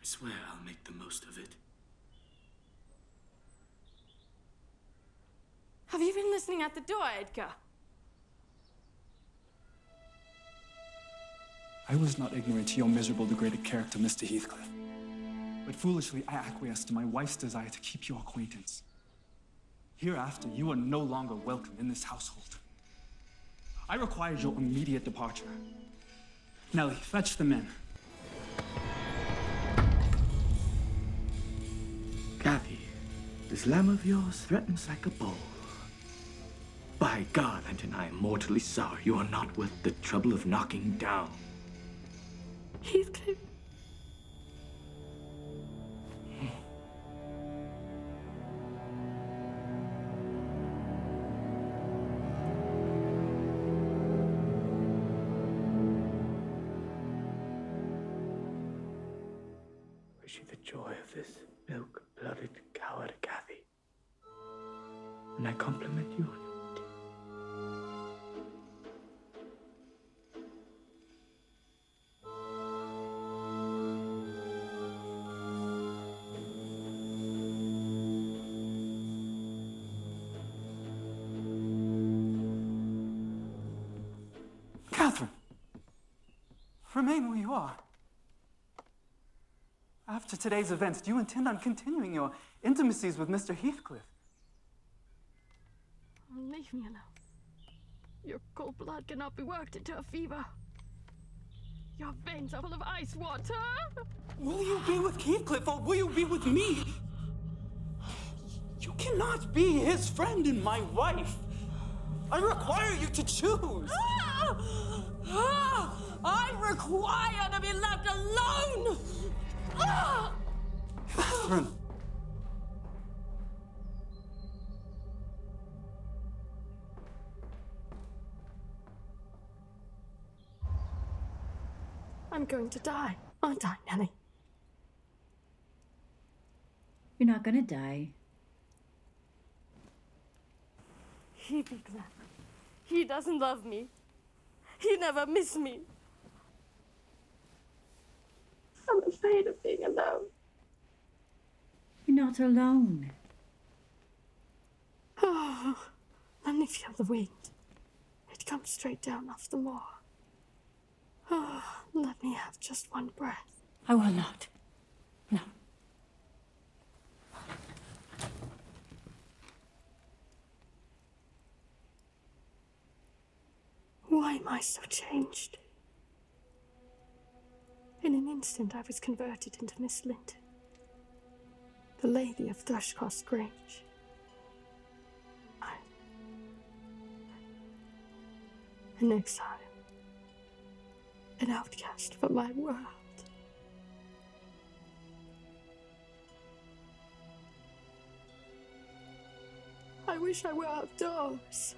B: I swear I'll make the most of it.
F: Have you been listening at the door, Edgar?
Q: I was not ignorant to your miserable, degraded character, Mr. Heathcliff. But foolishly, I acquiesced to my wife's desire to keep your acquaintance. Hereafter, you are no longer welcome in this household. I require your immediate departure. Nelly, fetch the men.
B: Cathy, this lamb of yours threatens like a bull. By God, Linton, I am mortally sorry. You are not worth the trouble of knocking down.
F: Heathcliff.
B: Wish you the joy of this milk-blooded coward, Cathy. And I compliment you on your wit.
Q: Catherine! Remain where you are. After today's events, do you intend on continuing your intimacies with Mr. Heathcliff?
I: Leave me alone. Your cold blood cannot be worked into a fever. Your veins are full of ice water.
Q: Will you be with Heathcliff or will you be with me?
O: You cannot be his friend and my wife. I require you to choose.
I: I require to be left alone!
Q: Catherine.
I: I'm going to die, aren't I, Nelly?
P: You're not gonna die.
I: He'd be glad. He doesn't love me. He never missed me. I'm afraid of being alone.
P: You're not alone.
I: Oh, let me feel the wind. It comes straight down off the moor. Oh, let me have just one breath.
E: I will not. No.
I: Why am I so changed? In an instant, I was converted into Miss Linton, the lady of Thrushcross Grange. An exile, an outcast from my world. I wish I were outdoors.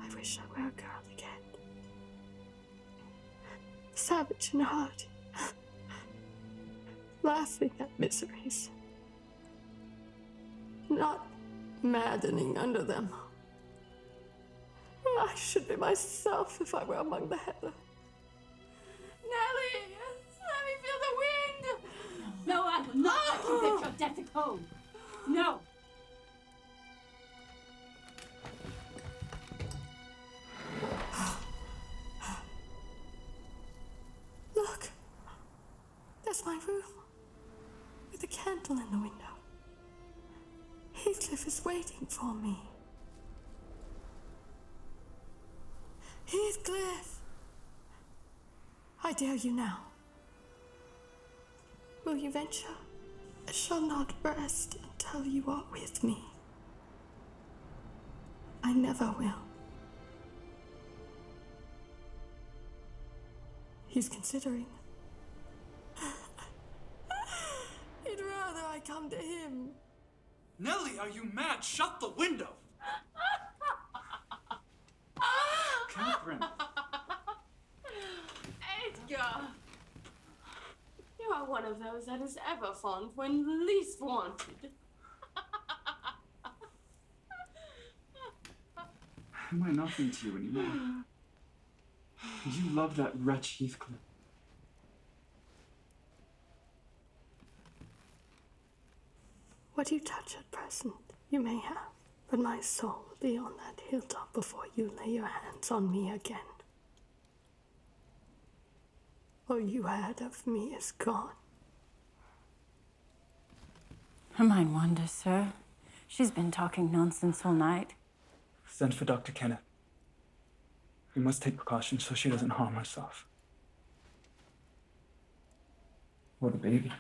I: I wish I were a girl again. Savage and hardy. Laughing at miseries. Not maddening under them. I should be myself if I were among the heather.
F: Nelly, let me feel the wind. No, I will not let you get your death at home. No.
I: Look, there's my room, with a candle in the window. Heathcliff is waiting for me. Heathcliff! I dare you now. Will you venture? I shall not rest until you are with me. I never will. He's considering. He'd rather I come to him.
Q: Nelly, are you mad? Shut the window! Catherine.
F: Edgar! You are one of those that is ever fond when least wanted.
Q: Am I nothing to you anymore? You love that wretch Heathcliff.
I: What you touch at present, you may have, but my soul will be on that hilltop before you lay your hands on me again. All you had of me is gone.
E: Her mind wanders, sir. She's been talking nonsense all night.
Q: Send for Dr. Kenneth. We must take precautions so she doesn't harm herself. What a baby.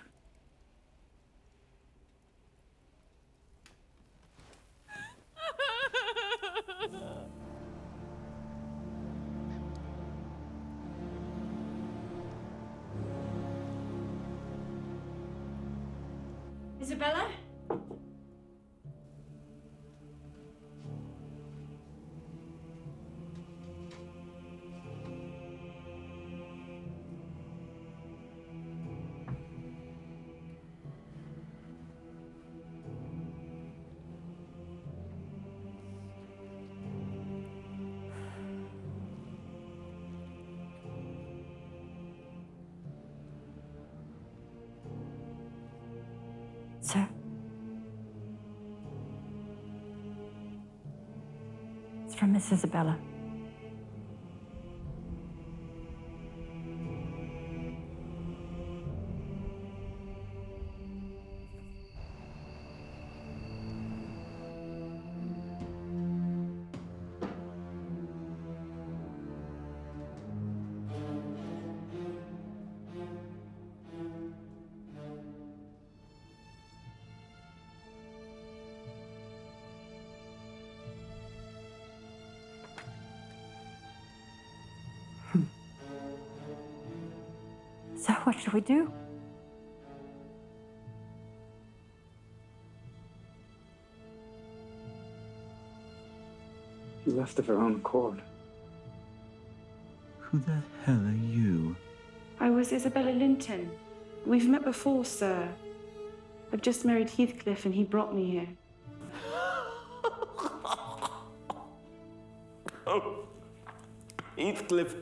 E: Isabella? Sir? It's from Miss Isabella. So what should we do?
Q: She left of her own accord.
O: Who the hell are you?
R: I was Isabella Linton. We've met before, sir. I've just married Heathcliff and he brought me here.
J: Oh, Heathcliff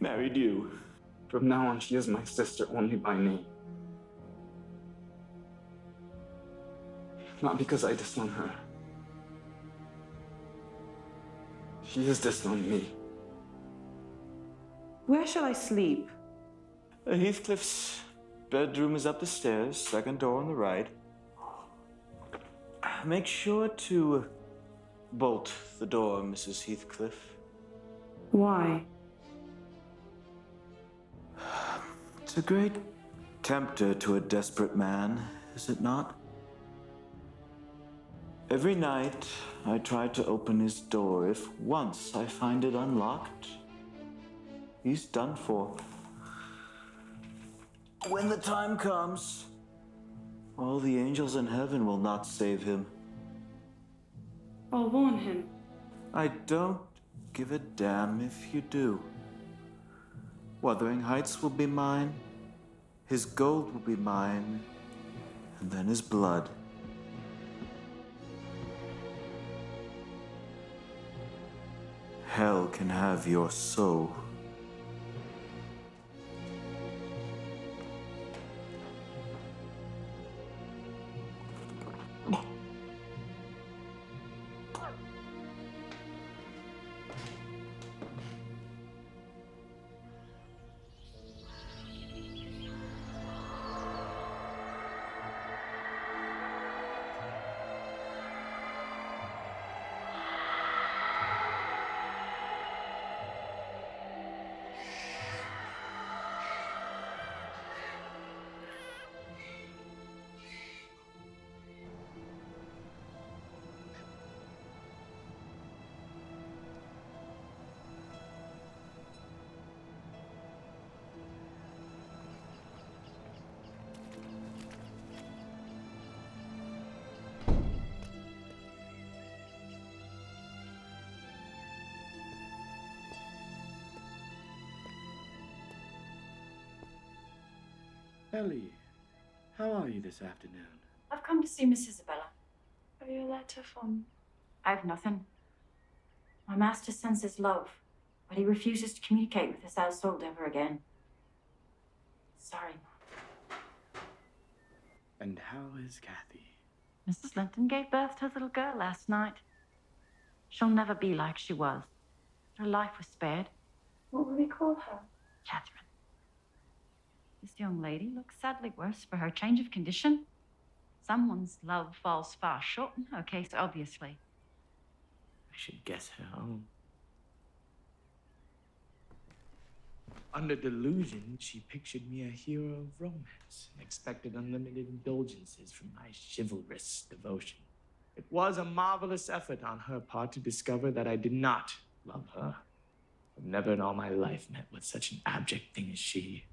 J: married you.
Q: From now on, she is my sister only by name. Not because I disown her. She has disowned me.
R: Where shall I sleep?
J: Heathcliff's bedroom is up the stairs, second door on the right. Make sure to bolt the door, Mrs. Heathcliff.
R: Why?
J: It's a great tempter to a desperate man, is it not? Every night I try to open his door. If once I find it unlocked, he's done for. When the time comes, all the angels in heaven will not save him.
R: I'll warn him.
J: I don't give a damn if you do. Wuthering Heights will be mine, his gold will be mine, and then his blood. Hell can have your soul.
B: Ellie, how are you this afternoon?
E: I've come to see Miss Isabella.
F: Have you a letter from?
E: I've nothing. My master sends his love, but he refuses to communicate with his household ever again. Sorry, Mom.
B: And how is Cathy?
E: Mrs. Linton gave birth to a little girl last night. She'll never be like she was. Her life was spared.
F: What will we call her?
E: Catherine. This young lady looks sadly worse for her change of condition. Someone's love falls far short in her case, obviously.
B: I should guess her own. Under delusion, she pictured me a hero of romance and expected unlimited indulgences from my chivalrous devotion. It was a marvelous effort on her part to discover that I did not love her. I've never in all my life met with such an abject thing as she.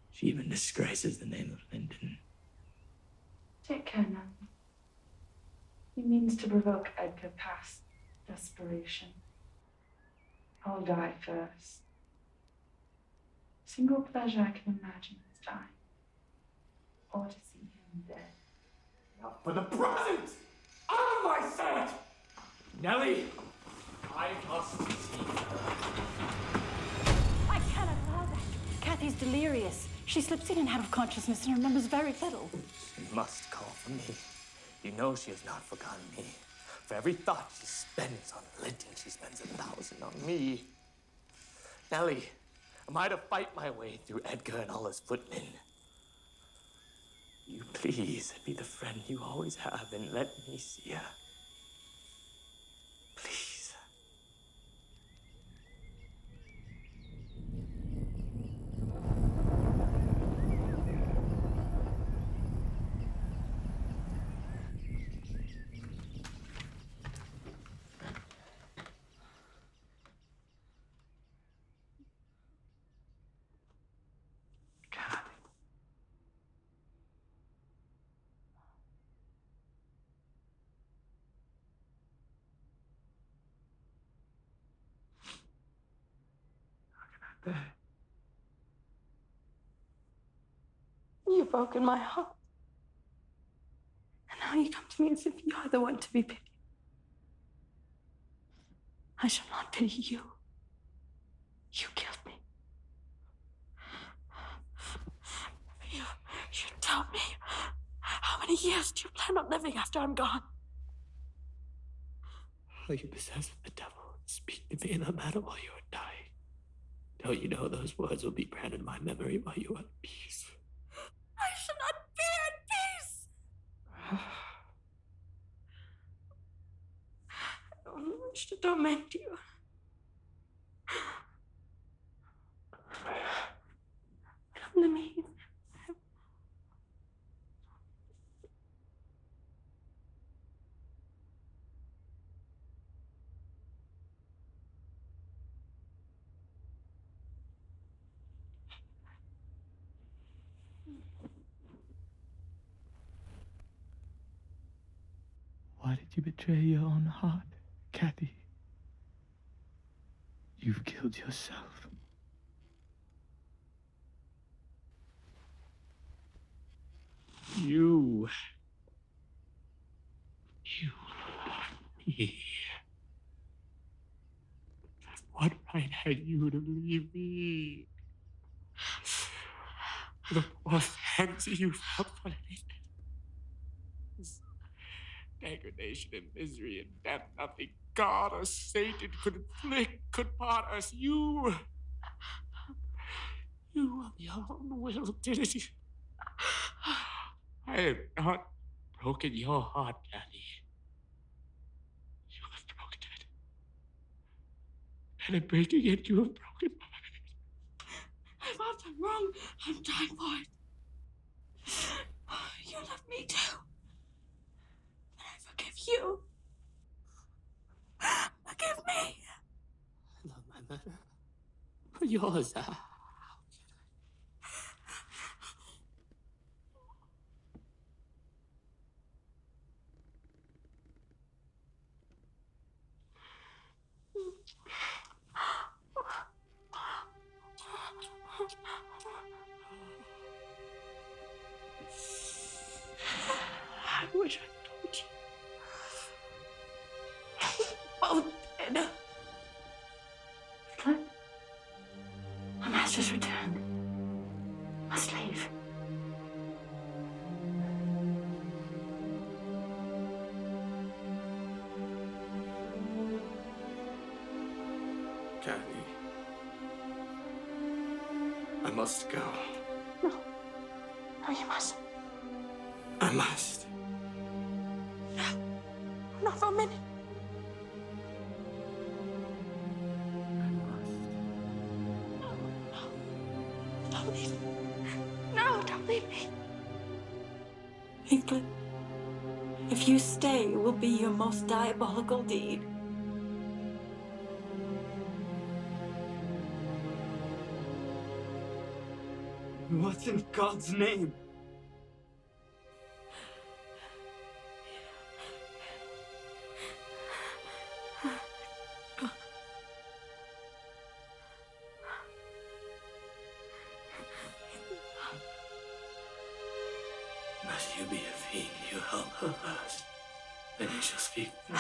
B: She even disgraces the name of Linton.
F: Take care, Nelly. He means to provoke Edgar past desperation. I'll die first. Single pleasure I can imagine is dying. Or to see him dead.
A: Not for the present! Out of my sight!
B: Nelly, I must see her.
E: I cannot allow that. Cathy's delirious. She slips in and out of consciousness and remembers very little.
B: She must call for me. You know she has not forgotten me. For every thought she spends on Linton, she spends 1,000 on me. Nelly, am I to fight my way through Edgar and all his footmen? You please be the friend you always have and let me see her. Please.
I: You've broken my heart. And now you come to me as if you're the one to be pitied. I shall not pity you. You killed me. You tell me, how many years do you plan on living after I'm gone?
B: Are you possessed with the devil? Speak to me no matter while you are dying. Don't you know those words will be branded in my memory while you are at peace?
I: I shall not be at peace! I don't wish to torment you. Come to me.
B: Why did you betray your own heart, Cathy? You've killed yourself. You. Me. What right had you to leave me? The poor fancy you felt for anything. This degradation and misery and death, nothing God or Satan could inflict, could part us. You of your own will did it. I have not broken your heart, Cathy. You have broken it. And in breaking it, you have broken mine.
I: I've all done wrong. I'm dying for it. You love me too. But I forgive you. Forgive me.
B: I love my mother. Yours,
I: I wish I told you. Both dead. Heathcliff, my master's returned. Must leave.
B: Cathy, I must go.
I: No. No, you mustn't.
B: I must.
I: No. Not for a minute. Don't leave me. No, don't leave me.
P: Heathcliff, if you stay, it will be your most diabolical deed.
Q: What in God's name?
B: Must you be a fiend, you help her first, then you shall speak.
I: No!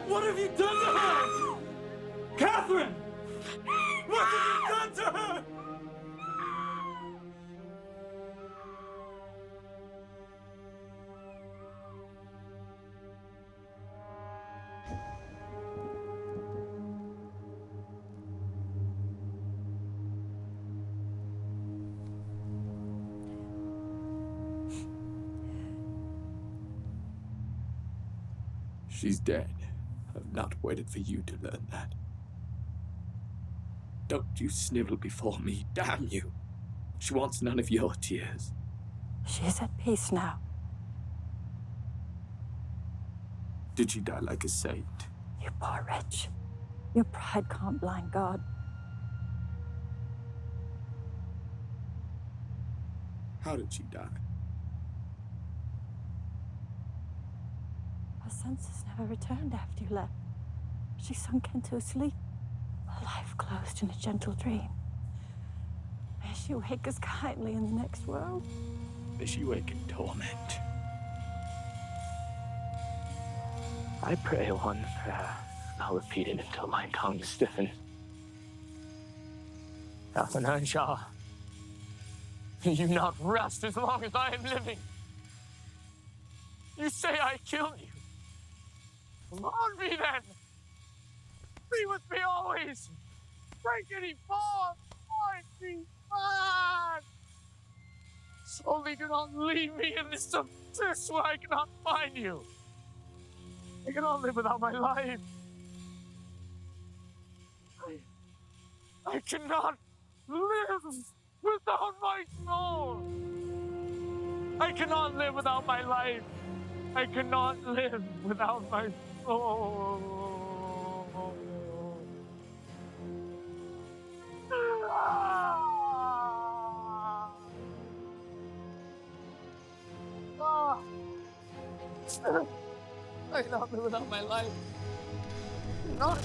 Q: What have you done to her? Catherine! What have you done to her?
B: She's dead. I've not waited for you to learn that. Don't you snivel before me, damn you! She wants none of your tears.
E: She's at peace now.
G: Did she die like a saint?
P: You poor wretch. Your pride can't blind God.
G: How did she die?
P: Her senses never returned after you left. She sunk into sleep. Her life closed in a gentle dream. May she wake us kindly in the next world.
G: May she wake in torment.
S: I pray one prayer. I'll repeat it until my tongue stiffens. Catherine Earnshaw, you not rest as long as I am living. You say I killed you. Come on me then. Be with me always. Break any bond. Find me back. Only do not leave me in this abyss where I cannot find you. I cannot live without my life. I cannot live without my soul. I cannot live without my life. I cannot live without my soul. I cannot live without my life. Not.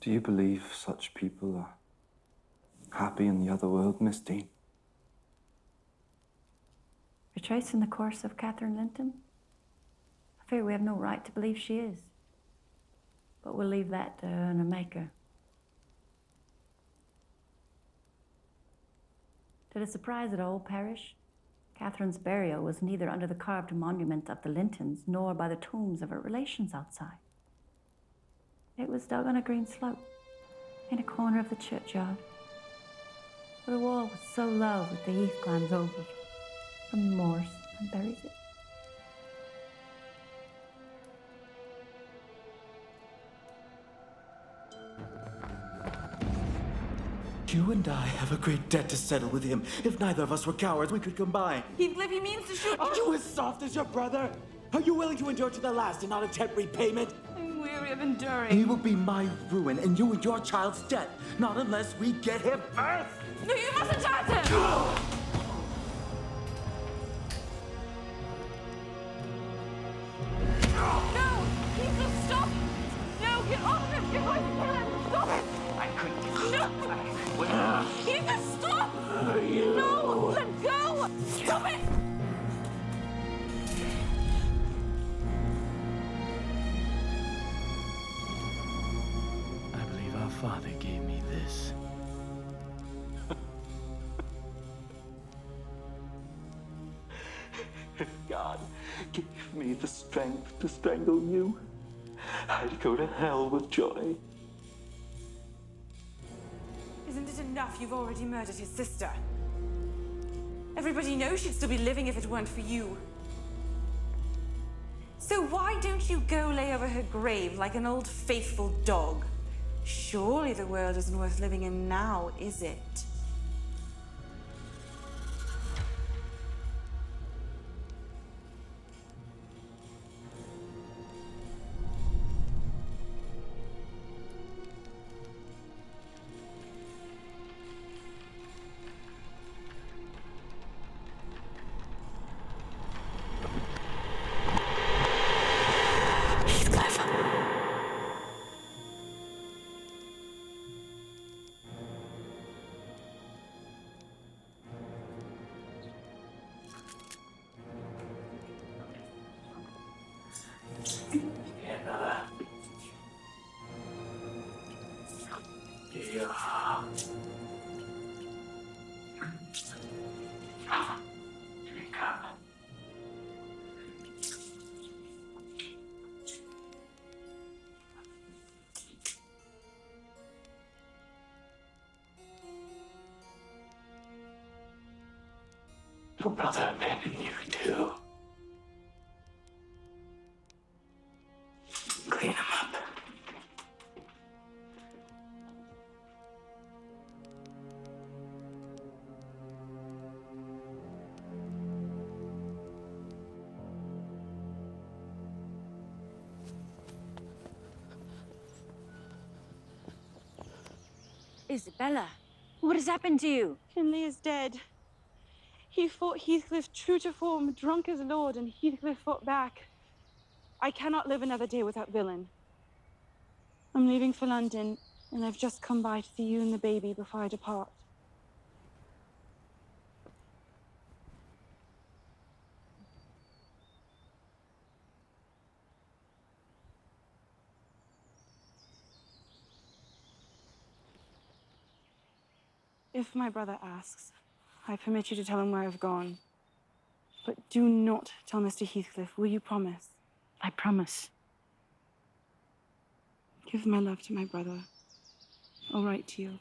A: Do you believe such people are happy in the other world, Miss Dean?
E: Retracing the course of Catherine Linton? I fear we have no right to believe she is. But we'll leave that to her and her maker. To the surprise of the whole parish, Catherine's burial was neither under the carved monument of the Lintons nor by the tombs of her relations outside. It was dug on a green slope in a corner of the churchyard, where the wall was so low that the heath climbs over from the moors and buries it.
O: You and I have a great debt to settle with him. If neither of us were cowards, we could combine.
R: Heathcliff, he means to shoot.
O: Are you as soft as your brother? Are you willing to endure to the last and not attempt repayment?
R: I'm weary of enduring.
O: He will be my ruin, and you and your child's debt. Not unless we get him first.
R: No, you mustn't hurt him! No! Heathcliff, stop! No, get off of him! You're going to kill him! Stop it!
S: I couldn't.
R: No! Heathcliff, stop! No! Let go! Stop it!
B: I believe our father gave me this.
H: If God gave me the strength to strangle you, I'd go to hell with joy.
R: Isn't it enough you've already murdered his sister? Everybody knows she'd still be living if it weren't for you. So why don't you go lay over her grave like an old faithful dog? Surely the world isn't worth living in now, is it?
H: Drink up. Your brother abandoned you too. Clean him up.
E: Isabella, what has happened to you?
R: Finlay is dead. He fought Heathcliff true to form, drunk as lord, and Heathcliff fought back. I cannot live another day without villain. I'm leaving for London, and I've just come by to see you and the baby before I depart. If my brother asks, I permit you to tell him where I've gone. But do not tell Mr. Heathcliff, will you promise?
E: I promise.
R: Give my love to my brother. I'll write to you.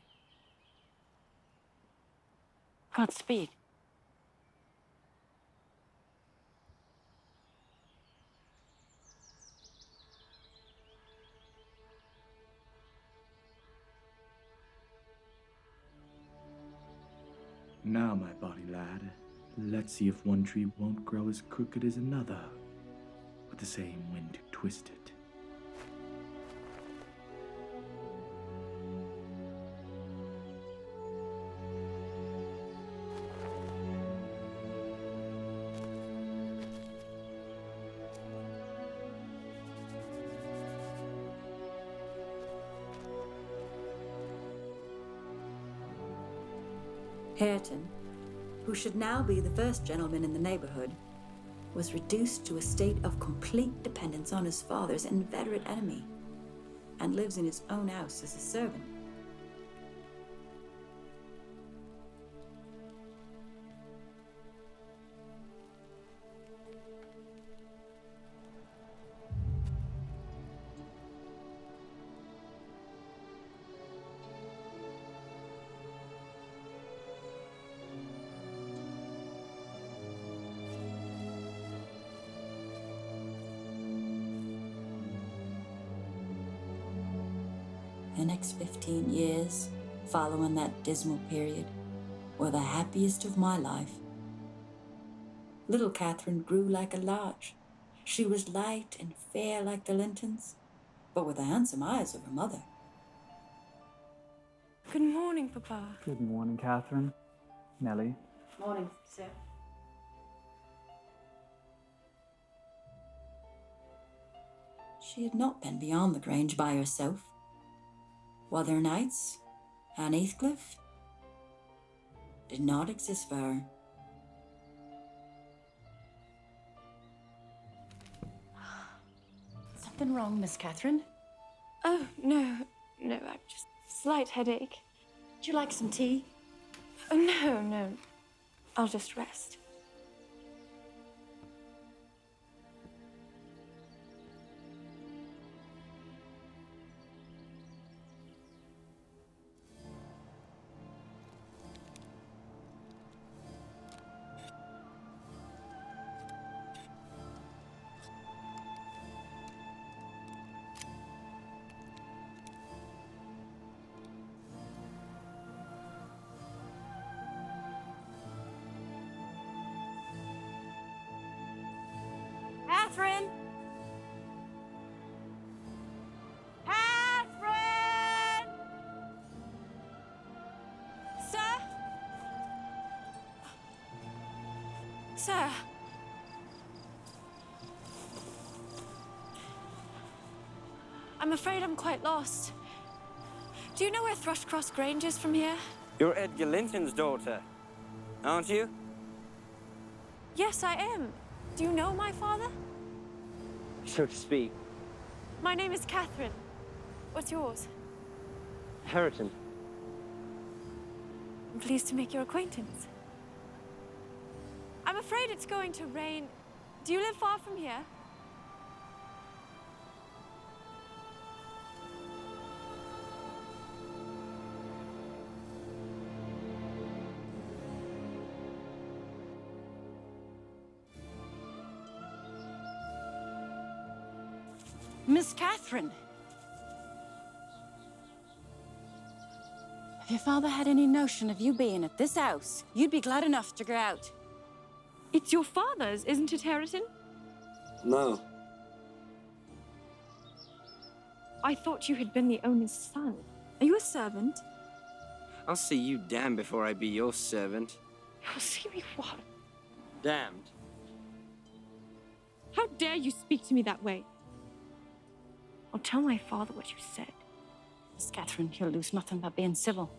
E: Godspeed.
B: Now, my body lad, let's see if one tree won't grow as crooked as another, with the same wind to twist it.
P: Hareton, who should now be the first gentleman in the neighborhood, was reduced to a state of complete dependence on his father's inveterate enemy, and lives in his own house as a servant. The next 15 years, following that dismal period, were the happiest of my life. Little Catherine grew like a larch. She was light and fair like the Lintons, but with the handsome eyes of her mother.
R: Good morning, Papa.
Q: Good morning, Catherine. Nelly.
P: Morning, sir. She had not been beyond the Grange by herself. Wuthering Heights and Heathcliff did not exist for her.
E: Something wrong, Miss Catherine?
R: Oh, no, I've just slight headache.
E: Would you like some tea?
R: Oh, no. I'll just rest.
F: Catherine! Catherine! Sir? Sir? I'm afraid I'm quite lost. Do you know where Thrushcross Grange is from here?
T: You're Edgar Linton's daughter, aren't you?
F: Yes, I am. Do you know my father?
T: So to speak.
F: My name is Catherine. What's yours?
T: Hareton.
F: I'm pleased to make your acquaintance. I'm afraid it's going to rain. Do you live far from here?
E: Miss Catherine! If your father had any notion of you being at this house, you'd be glad enough to go out.
F: It's your father's, isn't it, Harrison?
A: No.
F: I thought you had been the owner's son. Are you a servant?
T: I'll see you damned before I be your servant.
F: You'll see me what?
T: Damned.
F: How dare you speak to me that way? I'll tell my father what you said.
E: Miss Catherine, you'll lose nothing by being civil.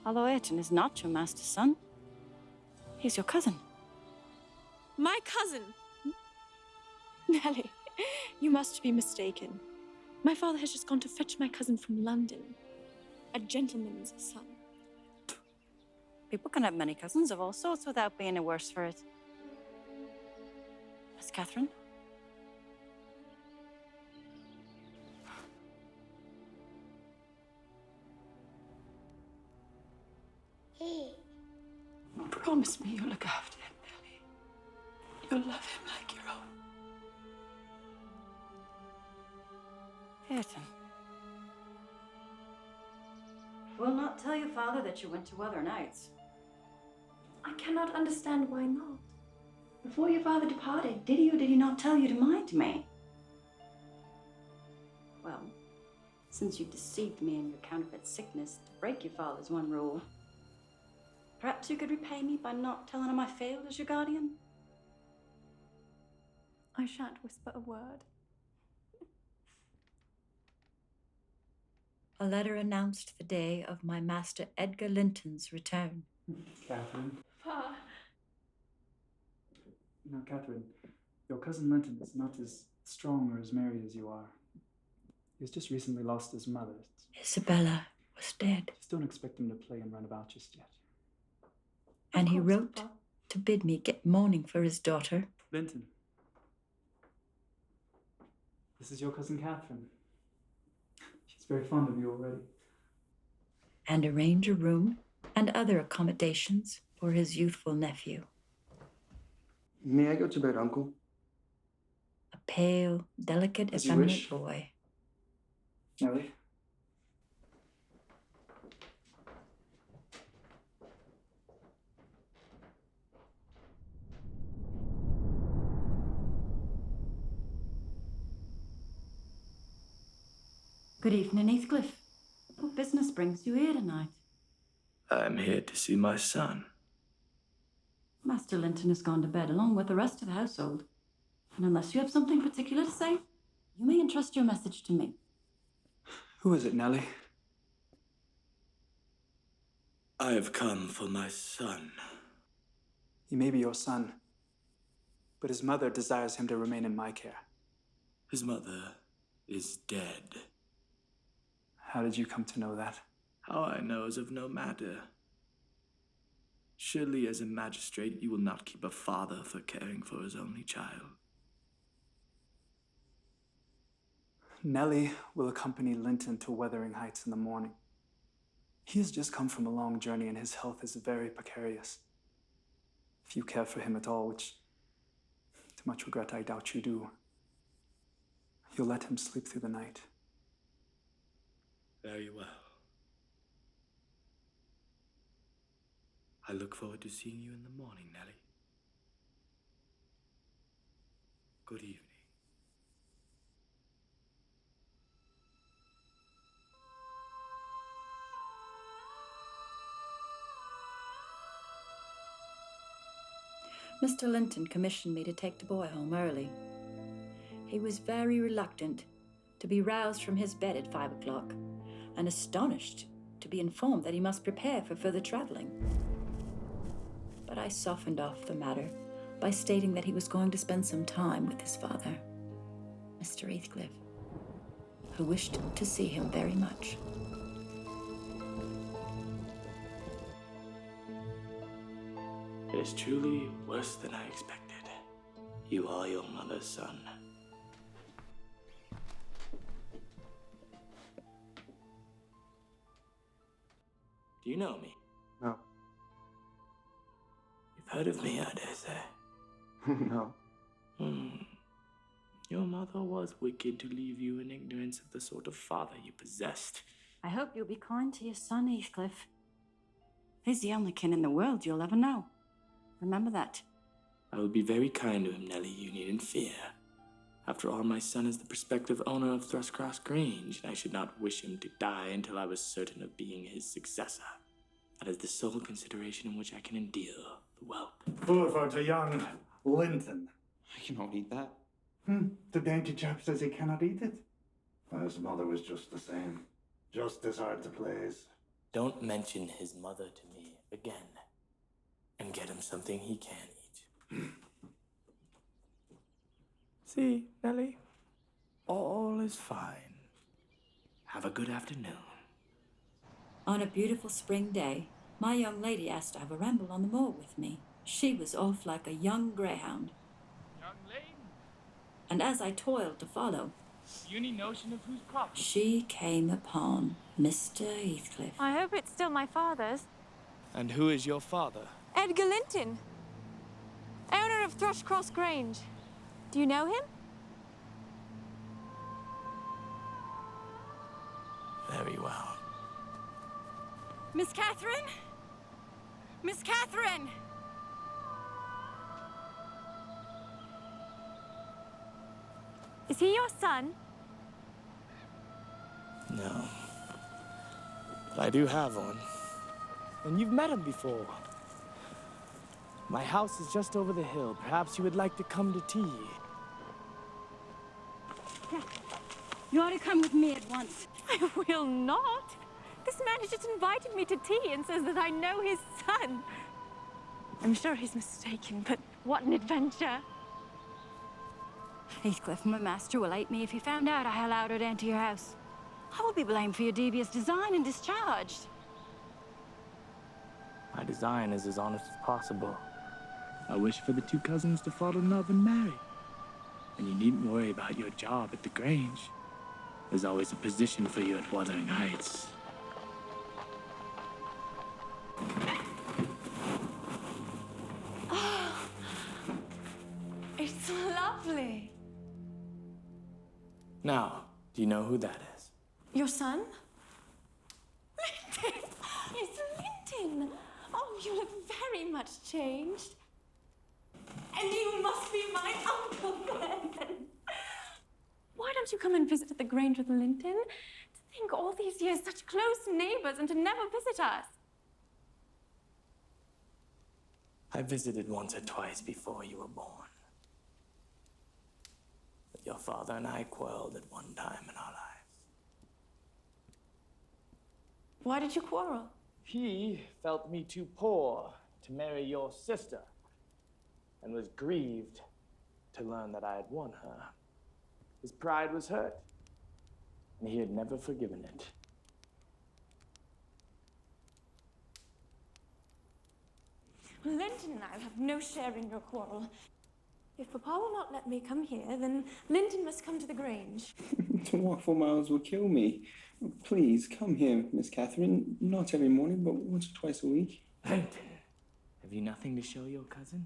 E: Although Ayrton is not your master's son, he's your cousin.
F: My cousin? Nelly, you must be mistaken. My father has just gone to fetch my cousin from London. A gentleman's son.
E: People can have many cousins of all sorts without being the worse for it. Miss Catherine?
M: Promise me you'll look after him, Nelly. You'll love him like your own.
E: Ayrton. Will not tell your father that you went to Wuthering Heights.
P: I cannot understand why not. Before your father departed, did he or did he not tell you to mind me? Well, since you deceived me in your counterfeit sickness to break your father's one rule, perhaps you could repay me by not telling him I failed as your guardian?
F: I shan't whisper a word.
P: A letter announced the day of my master Edgar Linton's return.
Q: Catherine.
F: Pa.
Q: No, Catherine, your cousin Linton is not as strong or as merry as you are. He's just recently lost his mother.
P: Isabella was dead.
Q: Just don't expect him to play and run about just yet.
P: And he wrote to bid me get mourning for his daughter.
Q: Linton. This is your cousin Catherine. She's very fond of you already.
P: And arrange a room and other accommodations for his youthful nephew.
A: May I go to bed, Uncle?
P: A pale, delicate,
Q: As you
P: effeminate
Q: wish.
P: boy.
Q: Nelly?
E: Good evening, Heathcliff. What business brings you here tonight?
B: I'm here to see my son.
E: Master Linton has gone to bed along with the rest of the household. And unless you have something particular to say, you may entrust your message to me.
Q: Who is it, Nelly?
B: I have come for my son.
Q: He may be your son, but his mother desires him to remain in my care.
B: His mother is dead.
Q: How did you come to know that?
B: How I know is of no matter. Surely, as a magistrate, you will not keep a father for caring for his only child.
Q: Nelly will accompany Linton to Wuthering Heights in the morning. He has just come from a long journey and his health is very precarious. If you care for him at all, which, to much regret, I doubt you do, you'll let him sleep through the night.
B: Very well. I look forward to seeing you in the morning, Nelly. Good evening.
P: Mr. Linton commissioned me to take the boy home early. He was very reluctant to be roused from his bed at 5 o'clock and astonished to be informed that he must prepare for further traveling. But I softened off the matter by stating that he was going to spend some time with his father, Mr. Heathcliff, who wished to see him very much.
B: It is truly worse than I expected. You are your mother's son. Do you know me?
A: No.
B: You've heard of me, I dare say.
A: No.
B: Your mother was wicked to leave you in ignorance of the sort of father you possessed.
E: I hope you'll be kind to your son, Heathcliff. He's the only kin in the world you'll ever know. Remember that.
B: I will be very kind to him, Nelly. You needn't fear. After all, my son is the prospective owner of Thrushcross Grange, and I should not wish him to die until I was certain of being his successor. That is the sole consideration in which I can endear the whelp.
K: Food for the young Linton.
H: I cannot eat that.
K: The dainty chap says he cannot eat it.
A: His mother was just the same. Just as hard to please.
B: Don't mention his mother to me again, and get him something he can eat. See, Nelly? All is fine. Have a good afternoon.
P: On a beautiful spring day, my young lady asked to have a ramble on the moor with me. She was off like a young greyhound.
L: Young lady,
P: And as I toiled to follow,
L: you any notion of whose property?
P: she came upon Mr. Heathcliff.
R: I hope it's still my father's.
B: And who is your father?
R: Edgar Linton, owner of Thrushcross Grange. Do you know him?
B: Very well.
E: Miss Catherine? Miss Catherine!
R: Is he your son?
B: No. But I do have one. And you've met him before. My house is just over the hill. Perhaps you would like to come to tea.
E: You ought to come with me at once.
R: I will not. This man has just invited me to tea and says that I know his son. I'm sure he's mistaken, but what an adventure.
E: Heathcliff, my master, will hate me if he found out I allowed her to enter your house. I will be blamed for your devious design and discharged.
B: My design is as honest as possible. I wish for the two cousins to fall in love and marry. And you needn't worry about your job at the Grange. There's always a position for you at Wuthering Heights.
R: Oh, it's lovely.
B: Now, do you know who that is?
R: Your son? Linton! It's Linton! Oh, you look very much changed. And you must be my uncle then. Why don't you come and visit at the Grange with Linton? To think all these years, such close neighbors, and to never visit us.
B: I visited once or twice before you were born. But your father and I quarreled at one time in our lives.
R: Why did you quarrel?
B: He felt me too poor to marry your sister, and was grieved to learn that I had won her. His pride was hurt, and he had never forgiven it.
R: Linton and I will have no share in your quarrel. If Papa will not let me come here, then Linton must come to the Grange.
H: To walk 4 miles will kill me. Please, come here, Miss Catherine. Not every morning, but once or twice a week.
B: Linton, have you nothing to show your cousin?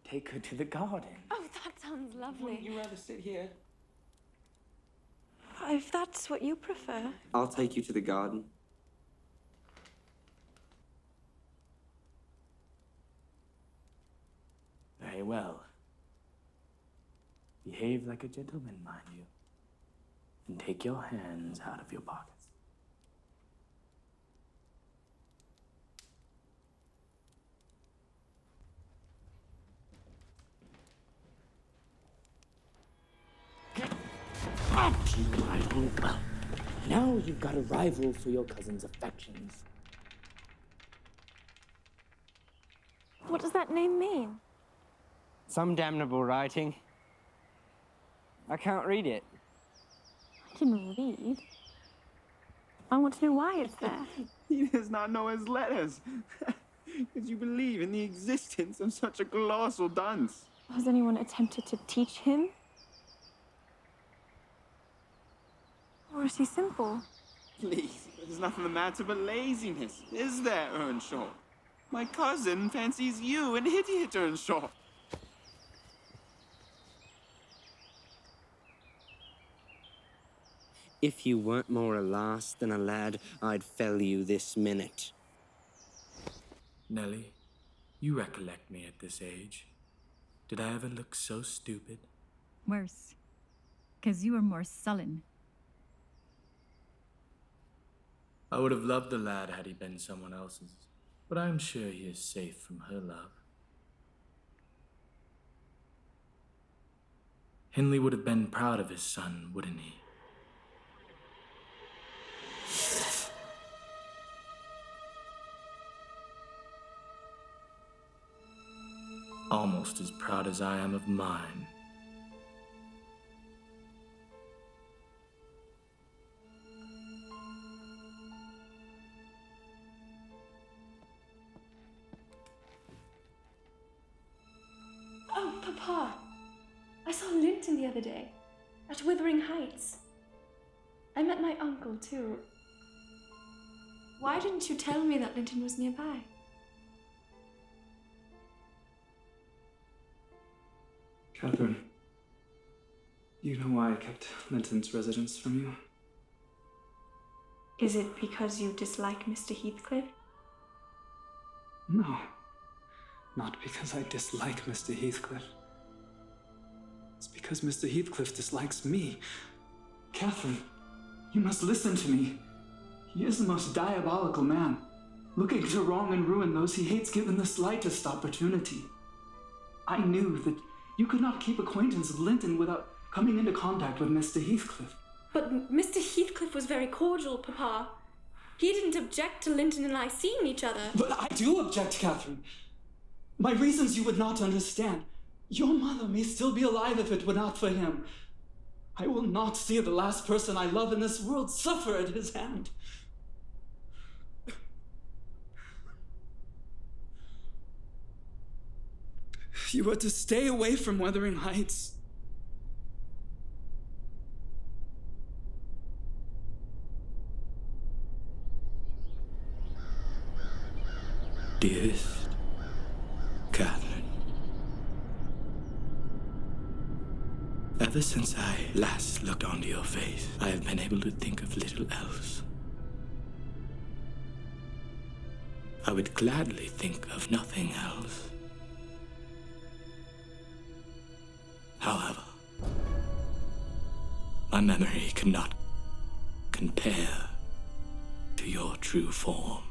B: Take her to the garden.
R: Oh, that sounds lovely.
H: Wouldn't you rather sit here?
R: If that's what you prefer.
H: I'll take you to the garden.
B: Very well. Behave like a gentleman, mind you. And take your hands out of your pockets. Well, now you've got a rival for your cousin's affections.
R: What does that name mean?
T: Some damnable writing. I can't read it.
R: I can read. I want to know why it's there.
Q: He does not know his letters.
J: Because you believe in the existence of such a colossal dunce.
R: Has anyone attempted to teach him? Or is he simple?
J: Please, there's nothing the matter but laziness, is there, Earnshaw? My cousin fancies you an idiot, Earnshaw.
T: If you weren't more a lass than a lad, I'd fell you this minute.
B: Nelly, you recollect me at this age. Did I ever look so stupid?
P: Worse. 'Cause you were more sullen.
B: I would have loved the lad had he been someone else's, but I am sure he is safe from her love. Hindley would have been proud of his son, wouldn't he? Almost as proud as I am of mine.
F: Oh, Papa. I saw Linton the other day at Wuthering Heights. I met my uncle, too. Why didn't you tell me that Linton was nearby?
Q: Catherine, you know why I kept Linton's residence from you?
F: Is it because you dislike Mr. Heathcliff?
Q: No, not because I dislike Mr. Heathcliff. It's because Mr. Heathcliff dislikes me. Catherine, you must listen to me. He is the most diabolical man, looking to wrong and ruin those he hates given the slightest opportunity. I knew that you could not keep acquaintance with Linton without coming into contact with Mr. Heathcliff.
F: But Mr. Heathcliff was very cordial, Papa. He didn't object to Linton and I seeing each other.
Q: But I do object, Catherine. My reasons you would not understand. Your mother may still be alive if it were not for him. I will not see the last person I love in this world suffer at his hand. You are to stay away from Wuthering Heights.
B: Dearest Catherine, ever since I last looked onto your face, I have been able to think of little else. I would gladly think of nothing else. However, my memory cannot compare to your true form.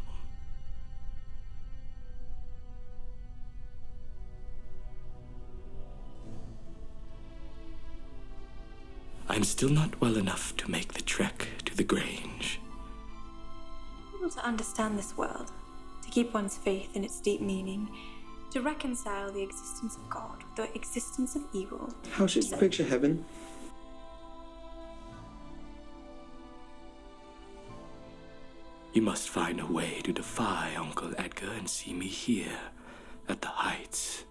B: I am still not well enough to make the trek to the Grange.
F: Able to understand this world, to keep one's faith in its deep meaning, to reconcile the existence of God with the existence of evil.
T: How should you picture heaven?
B: You must find a way to defy Uncle Edgar and see me here at the Heights.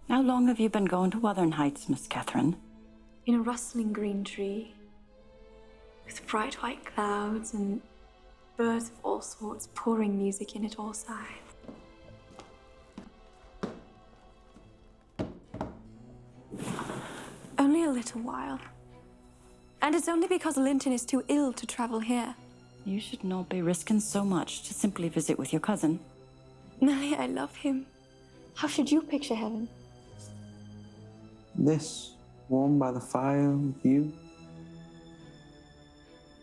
E: How long have you been going to Wuthering Heights, Miss Catherine?
F: In a rustling green tree, with bright white clouds and birds of all sorts pouring music in at all sides. Only a little while. And it's only because Linton is too ill to travel here.
E: You should not be risking so much to simply visit with your cousin.
F: Nelly, I love him. How should you picture heaven?
T: This, warm by the fire with you.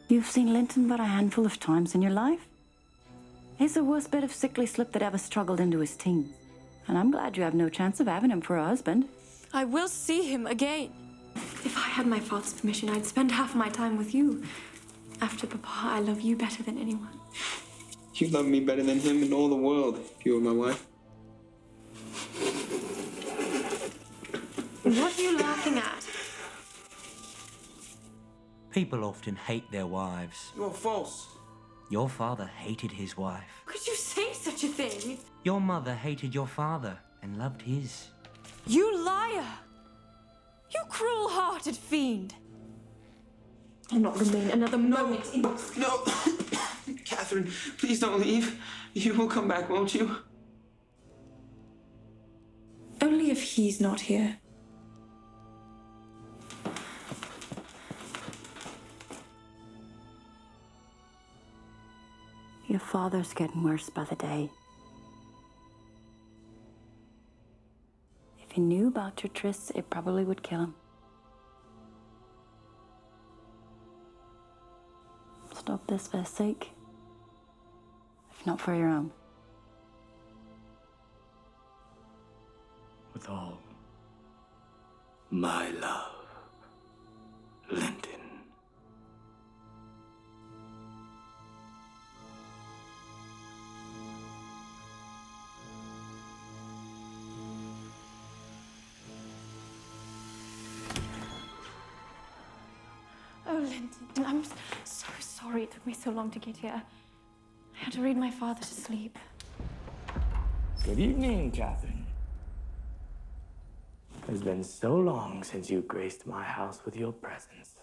E: You've seen Linton but a handful of times in your life. He's the worst bit of sickly slip that ever struggled into his teens. And I'm glad you have no chance of having him for a husband.
F: I will see him again. If I had my father's permission, I'd spend half my time with you. After Papa, I love you better than anyone.
T: You love me better than him in all the world, if you were my wife.
F: What are you laughing at?
U: People often hate their wives.
T: You're false.
U: Your father hated his wife.
F: Could you say such a thing?
U: Your mother hated your father and loved his.
F: You liar! You cruel-hearted fiend! I'll not remain another moment in...
N: No! Catherine, please don't leave. You will come back, won't you?
F: Only if he's not here.
E: Your father's getting worse by the day. If he knew about your trysts, it probably would kill him. Stop this for his sake, if not for your own.
B: With all my love, Linton.
F: Oh, Linton, I'm so sorry it took me so long to get here. I had to read my father to sleep.
B: Good evening, Catherine. It's been so long since you graced my house with your presence.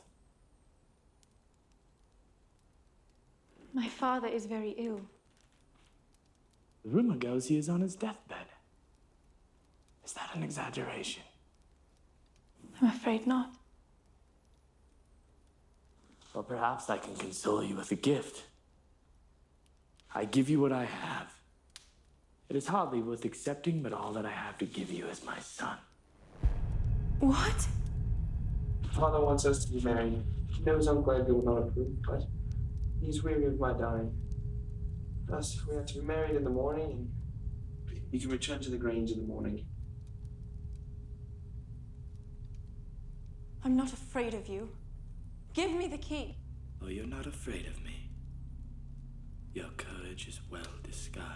F: My father is very ill.
B: The rumor goes he is on his deathbed. Is that an exaggeration?
F: I'm afraid not.
B: Well, perhaps I can console you with a gift. I give you what I have. It is hardly worth accepting, but all that I have to give you is my son.
F: What?
N: Father wants us to be married. He knows I'm glad you will not approve, but he's weary of my dying. Thus, we have to be married in the morning, and you can return to the Grange in the morning.
F: I'm not afraid of you. Give me the key.
B: Oh, you're not afraid of me. Your courage is well disguised.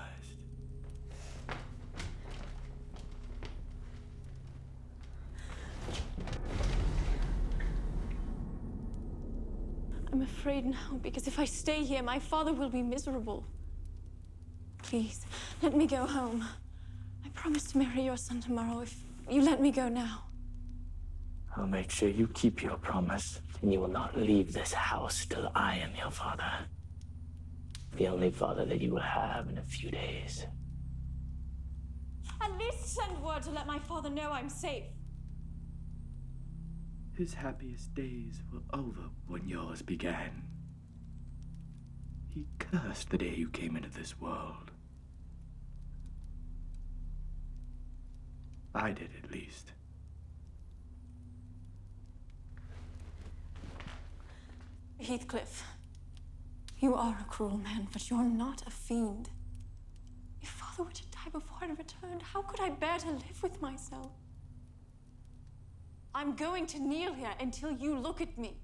F: I'm afraid now because if I stay here, my father will be miserable. Please, let me go home. I promise to marry your son tomorrow if you let me go now.
B: I'll make sure you keep your promise, and you will not leave this house till I am your father. The only father that you will have in a few days.
F: At least send word to let my father know I'm safe.
B: His happiest days were over when yours began. He cursed the day you came into this world. I did, at least.
F: Heathcliff, you are a cruel man, but you're not a fiend. If father were to die before I returned, how could I bear to live with myself? I'm going to kneel here until you look at me.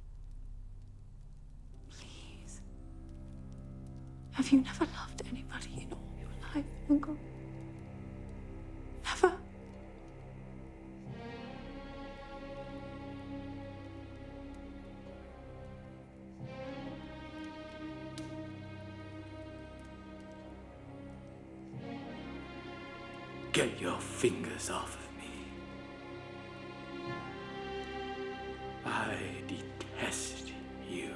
F: Please. Have you never loved anybody in all your life, Uncle? Never?
B: Get your fingers off of me. I detest you.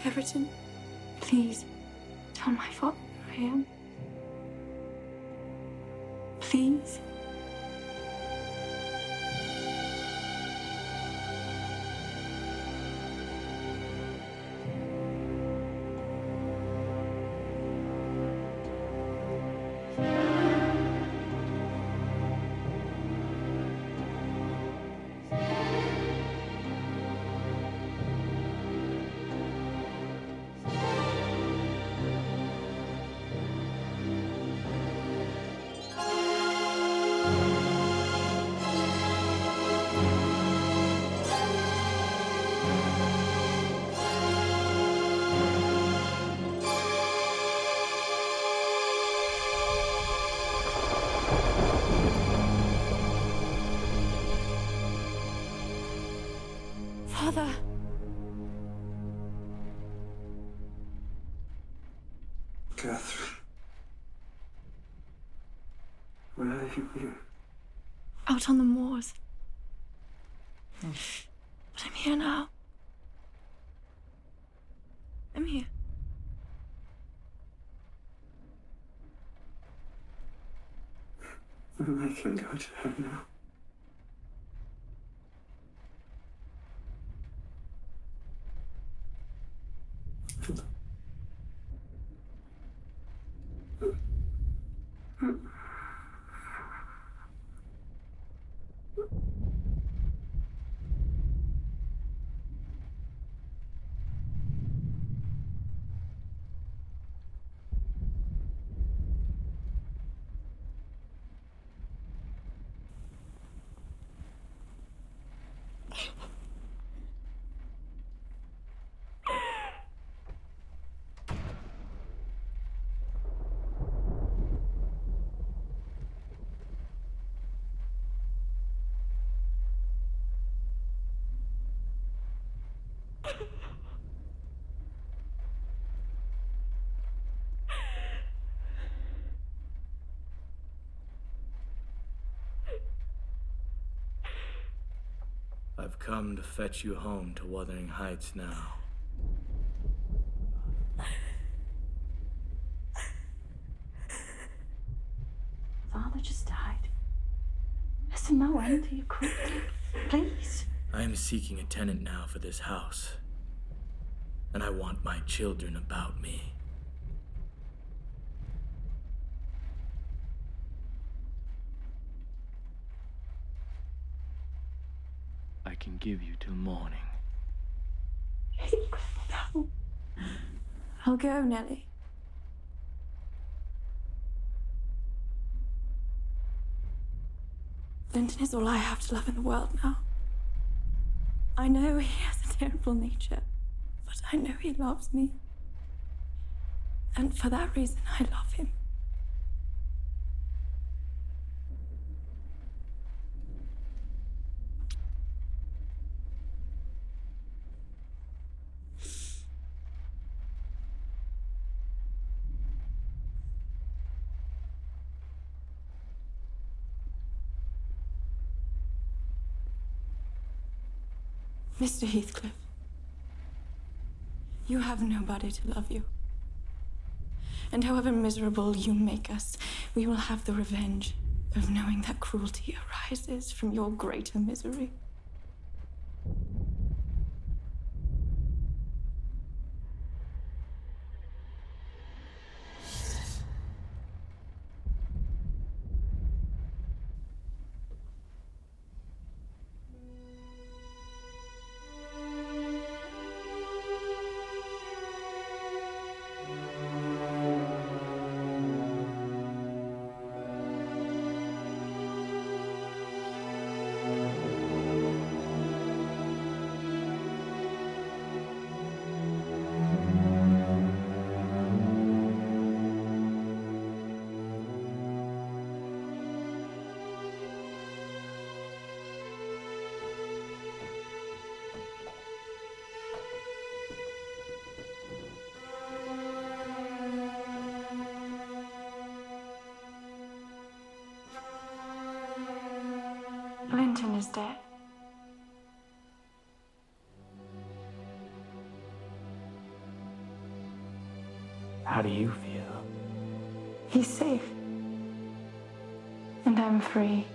F: Everton, please tell my father who I am. Please.
A: Catherine. Where have you been?
F: Out on the moors. But I'm here now. I'm here.
A: I can go to her now.
B: I've come to fetch you home to Wuthering Heights now.
F: Father just died. Listen, no end to your cruelty. Please.
B: I am seeking a tenant now for this house, and I want my children about me. I can give you till morning.
F: No. I'll go, Nelly. Linton is all I have to love in the world now. I know he has a terrible nature, but I know he loves me. And for that reason, I love him. Mr. Heathcliff, you have nobody to love you. And however miserable you make us, we will have the revenge of knowing that cruelty arises from your greater misery. Linton is dead.
B: How do you feel?
F: He's safe. And I'm free.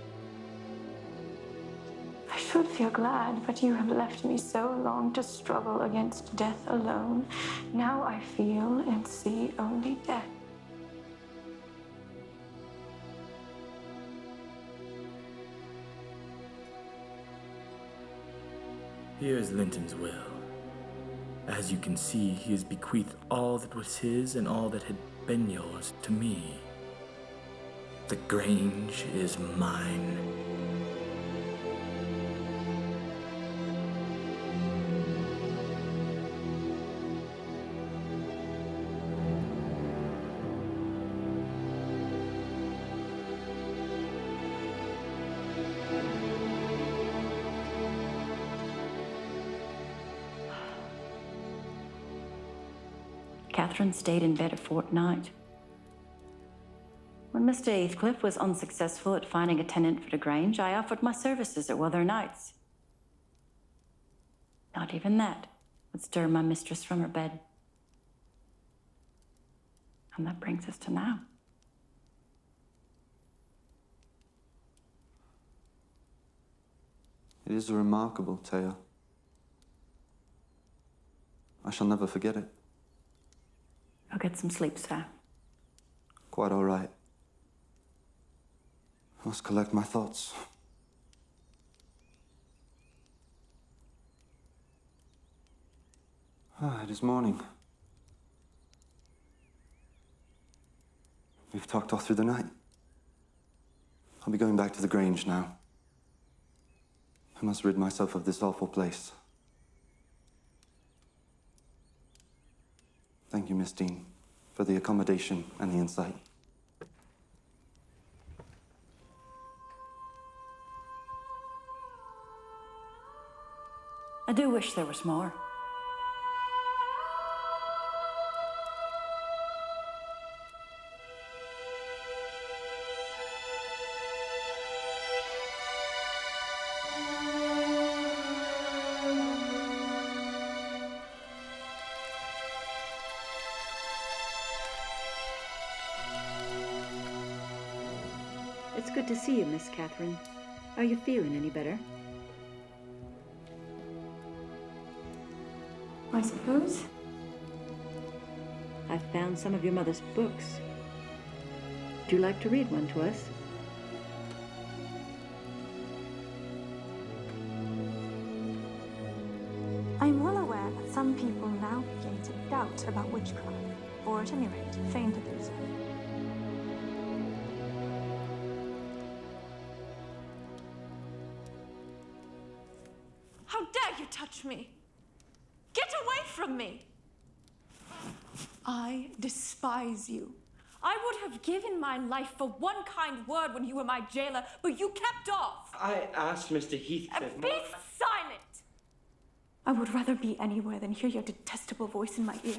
F: I should feel glad, but you have left me so long to struggle against death alone. Now I feel and see only death.
B: Here is Linton's will. As you can see, he has bequeathed all that was his and all that had been yours to me. The Grange is mine.
E: Catherine stayed in bed a fortnight. When Mr. Heathcliff was unsuccessful at finding a tenant for the Grange, I offered my services at Wuthering Heights. Not even that would stir my mistress from her bed. And that brings us to now.
A: It is a remarkable tale. I shall never forget it.
E: I'll get some sleep, sir.
A: Quite all right. I must collect my thoughts. It is morning. We've talked all through the night. I'll be going back to the Grange now. I must rid myself of this awful place. Thank you, Miss Dean, for the accommodation and the insight.
E: I do wish there was more.
P: It's good to see you, Miss Catherine. Are you feeling any better?
F: I suppose.
P: I found some of your mother's books. Would you like to read one to us?
F: I'm well aware that some people now begin to doubt about witchcraft, or at any rate, feign to do so.
D: How dare you touch me? Get away from me! I despise you. I would have given my life for one kind word when you were my jailer, but you kept off.
T: I asked Mr. Heathcliff.
D: Be silent! I would rather be anywhere than hear your detestable voice in my ear.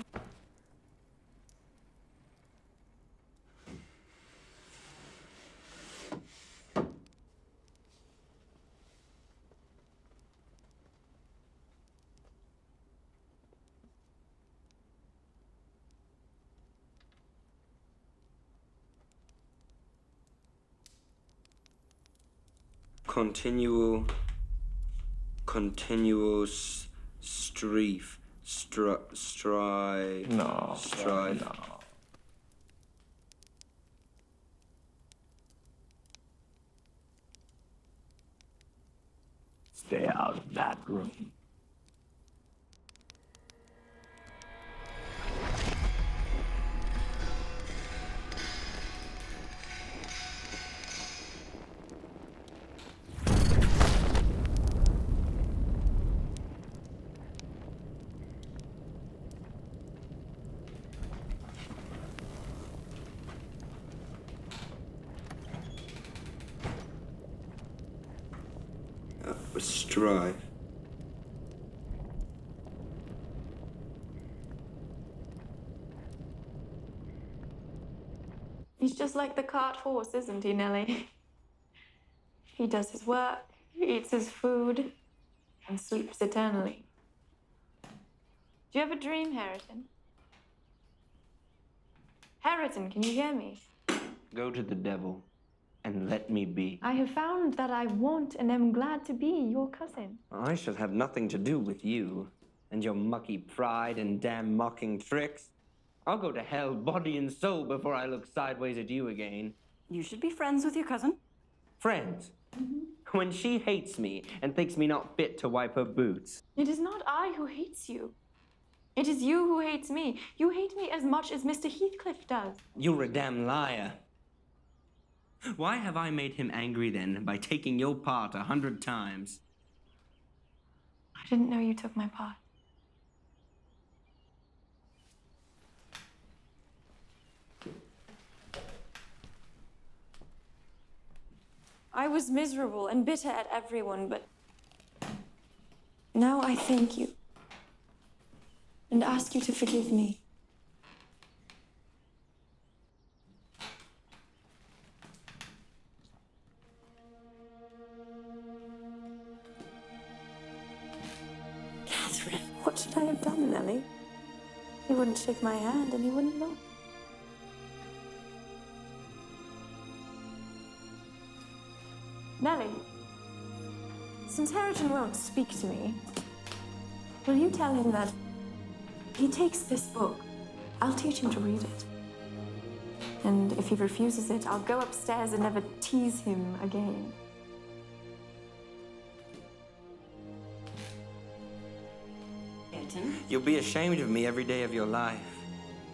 T: Continuous strife.
N: No.
T: Strife.
N: No. Stay out of that room.
T: Strife.
F: He's just like the cart horse, isn't he, Nelly? He does his work, eats his food, and sleeps eternally. Do you have a dream, Harriton? Harriton, can you hear me?
T: Go to the devil and let me be.
F: I have found that I want and am glad to be your cousin.
T: I shall have nothing to do with you and your mucky pride and damn mocking tricks. I'll go to hell, body and soul, before I look sideways at you again.
E: You should be friends with your cousin.
T: Friends? When she hates me and thinks me not fit to wipe her boots.
F: It is not I who hates you. It is you who hates me. You hate me as much as Mr. Heathcliff does.
T: You're a damn liar. Why have I made him angry then by taking your part 100 times?
F: I didn't know you took my part. I was miserable and bitter at everyone, but now I thank you and ask you to forgive me. Nelly. He wouldn't shake my hand and he wouldn't look. Nelly, since Harrington won't speak to me, will you tell him that if he takes this book, I'll teach him to read it. And if he refuses it, I'll go upstairs and never tease him again.
T: You'll be ashamed of me every day of your life,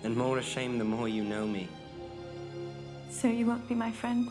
T: and more ashamed the more you know me.
F: So you won't be my friend?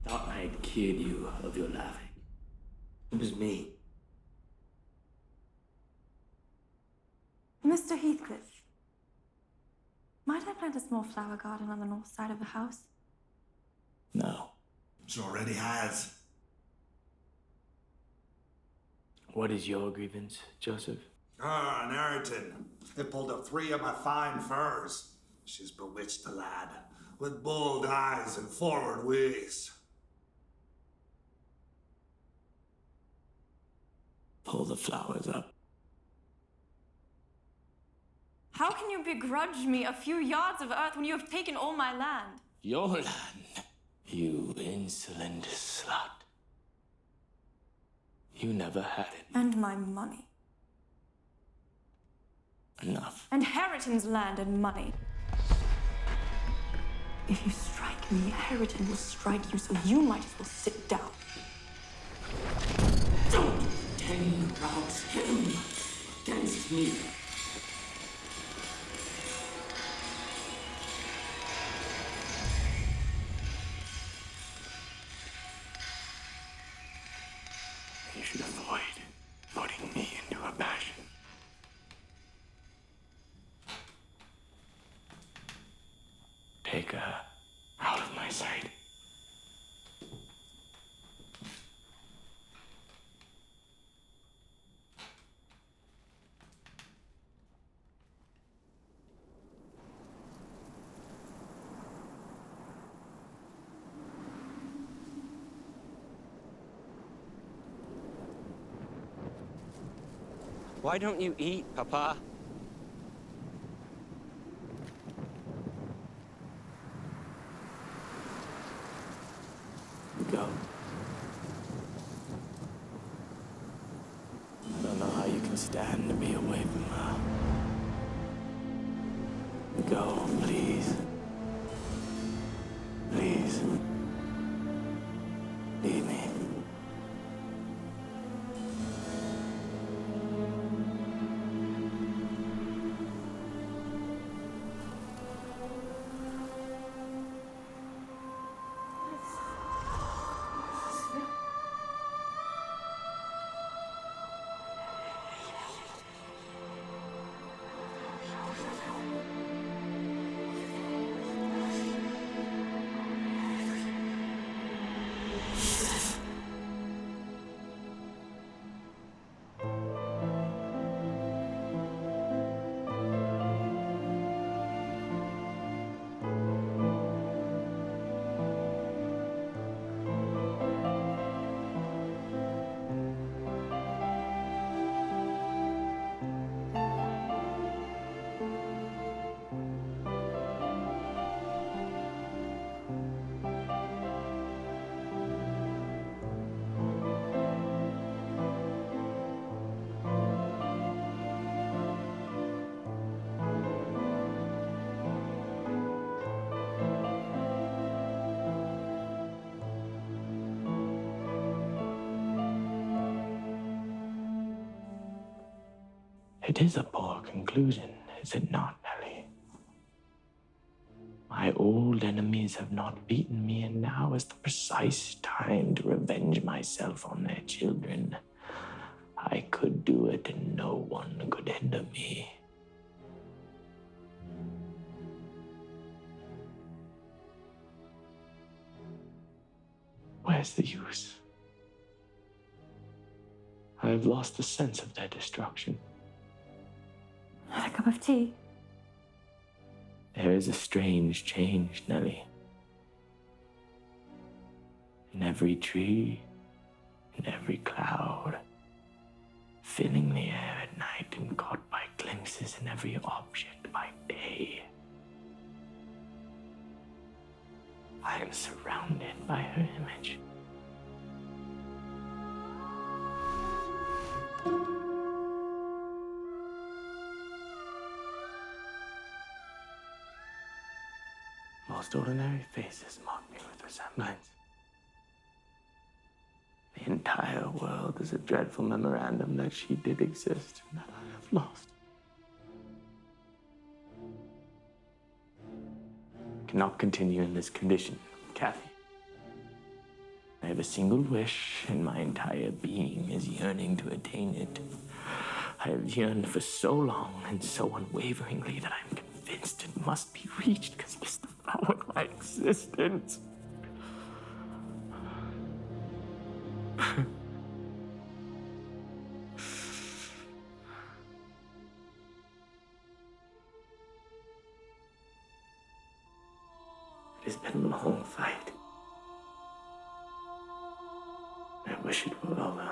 B: Thought I had cured you of your laughing. It was me.
F: Mr. Heathcliff, might I plant a small flower garden on the north side of the house?
B: No.
H: She already has.
B: What is your grievance, Joseph?
H: Ah, an Harrington. They pulled up 3 of my fine furs. She's bewitched the lad, with bold eyes and forward ways.
B: Pull the flowers up.
F: How can you begrudge me a few yards of earth when you have taken all my land?
B: Your land, you insolent slut. You never had it.
F: And my money.
B: Enough.
F: And Harrington's land and money. If you strike me, Harrington will strike you, so you might as well sit down.
B: Don't rouse him against me. You should avoid putting me into a passion. Take her out of my sight.
T: Why don't you eat, Papa?
B: Go. I don't know how you can stand to be away from her. Go, please. Please. Leave me.
G: It is a poor conclusion, is it not, Nelly? My old enemies have not beaten me, and now is the precise time to revenge myself on their children. I could do it, and no one could hinder me. Where's the use? I have lost the sense of their destruction.
D: Have a cup of tea?
G: There is a strange change, Nelly. In every tree, in every cloud, filling the air at night and caught by glimpses in every object by day. I am surrounded by her image. Most ordinary faces mock me with resemblance. The entire world is a dreadful memorandum that she did exist and that I have lost. I cannot continue in this condition, Cathy. I have a single wish, and my entire being is yearning to attain it. I have yearned for so long and so unwaveringly that I'm convinced it must be reached because it is the power of my existence. It has been a long fight. I wish it were over.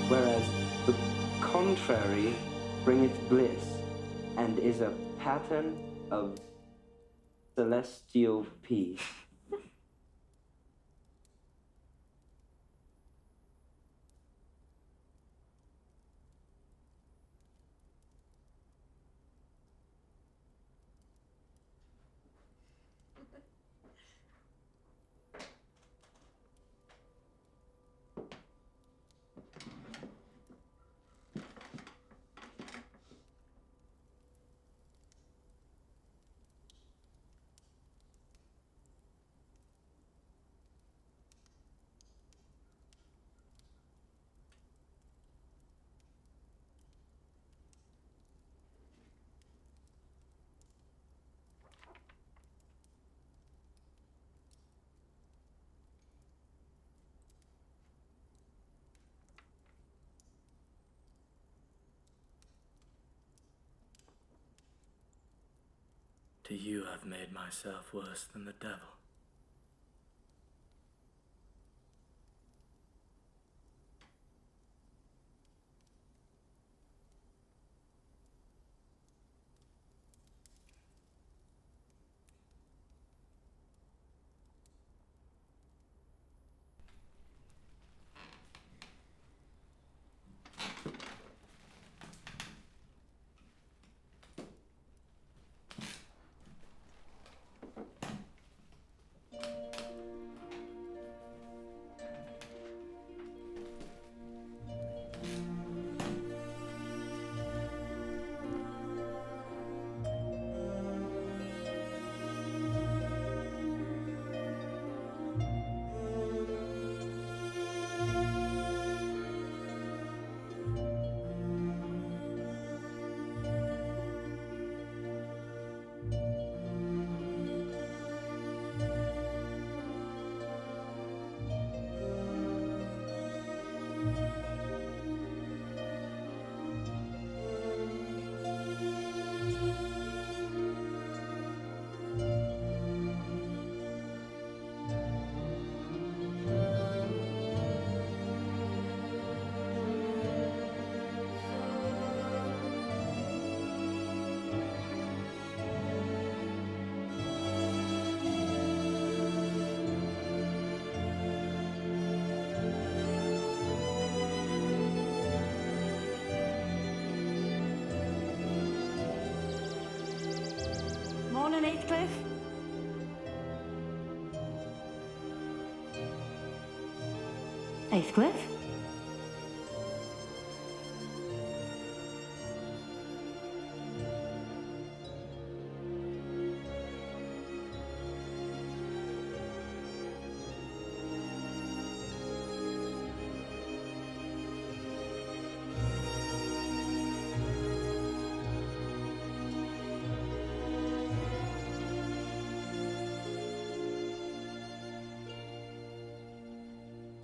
T: Whereas the contrary bringeth bliss, and is a pattern of celestial peace.
B: To you, I've made myself worse than the devil.
E: Morning, Heathcliff. Heathcliff?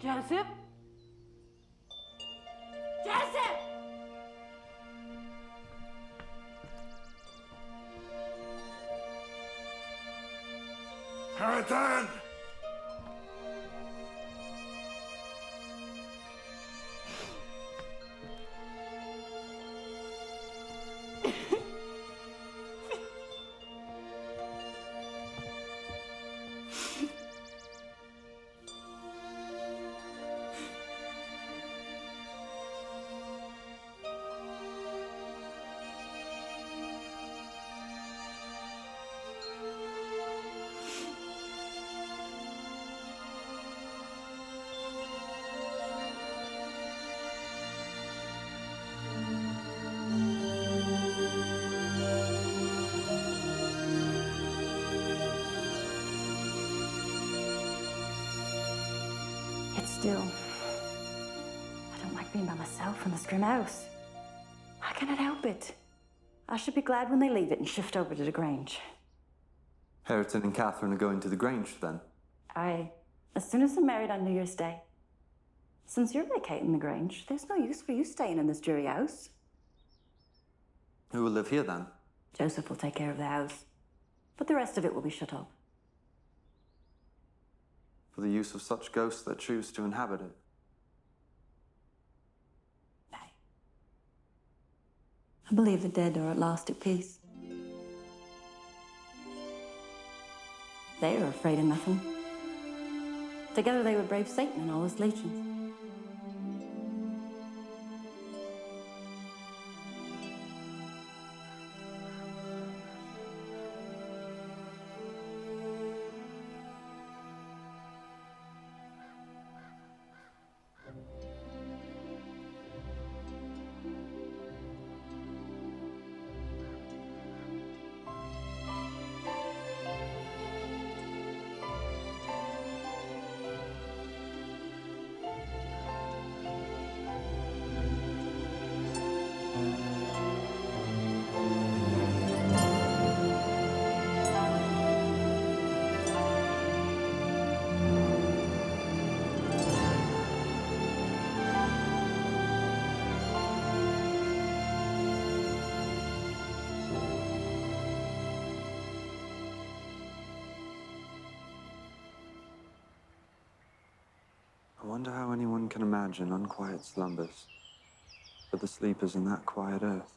R: Joseph?
E: Joseph!
A: Harrington!
E: It's still. I don't like being by myself in this grim house. How can it help it? I should be glad when they leave it and shift over to the Grange.
C: Hareton and Catherine are going to the Grange, then?
E: Aye. As soon as they're married on New Year's Day. Since you're vacating the Grange, there's no use for you staying in this dreary house.
C: Who will live here, then?
E: Joseph will take care of the house. But the rest of it will be shut up.
C: For the use of such ghosts that choose to inhabit it?
E: I believe the dead are at last at peace. They are afraid of nothing. Together they would brave Satan and all his legions.
C: I wonder how anyone can imagine unquiet slumbers for the sleepers in that quiet earth.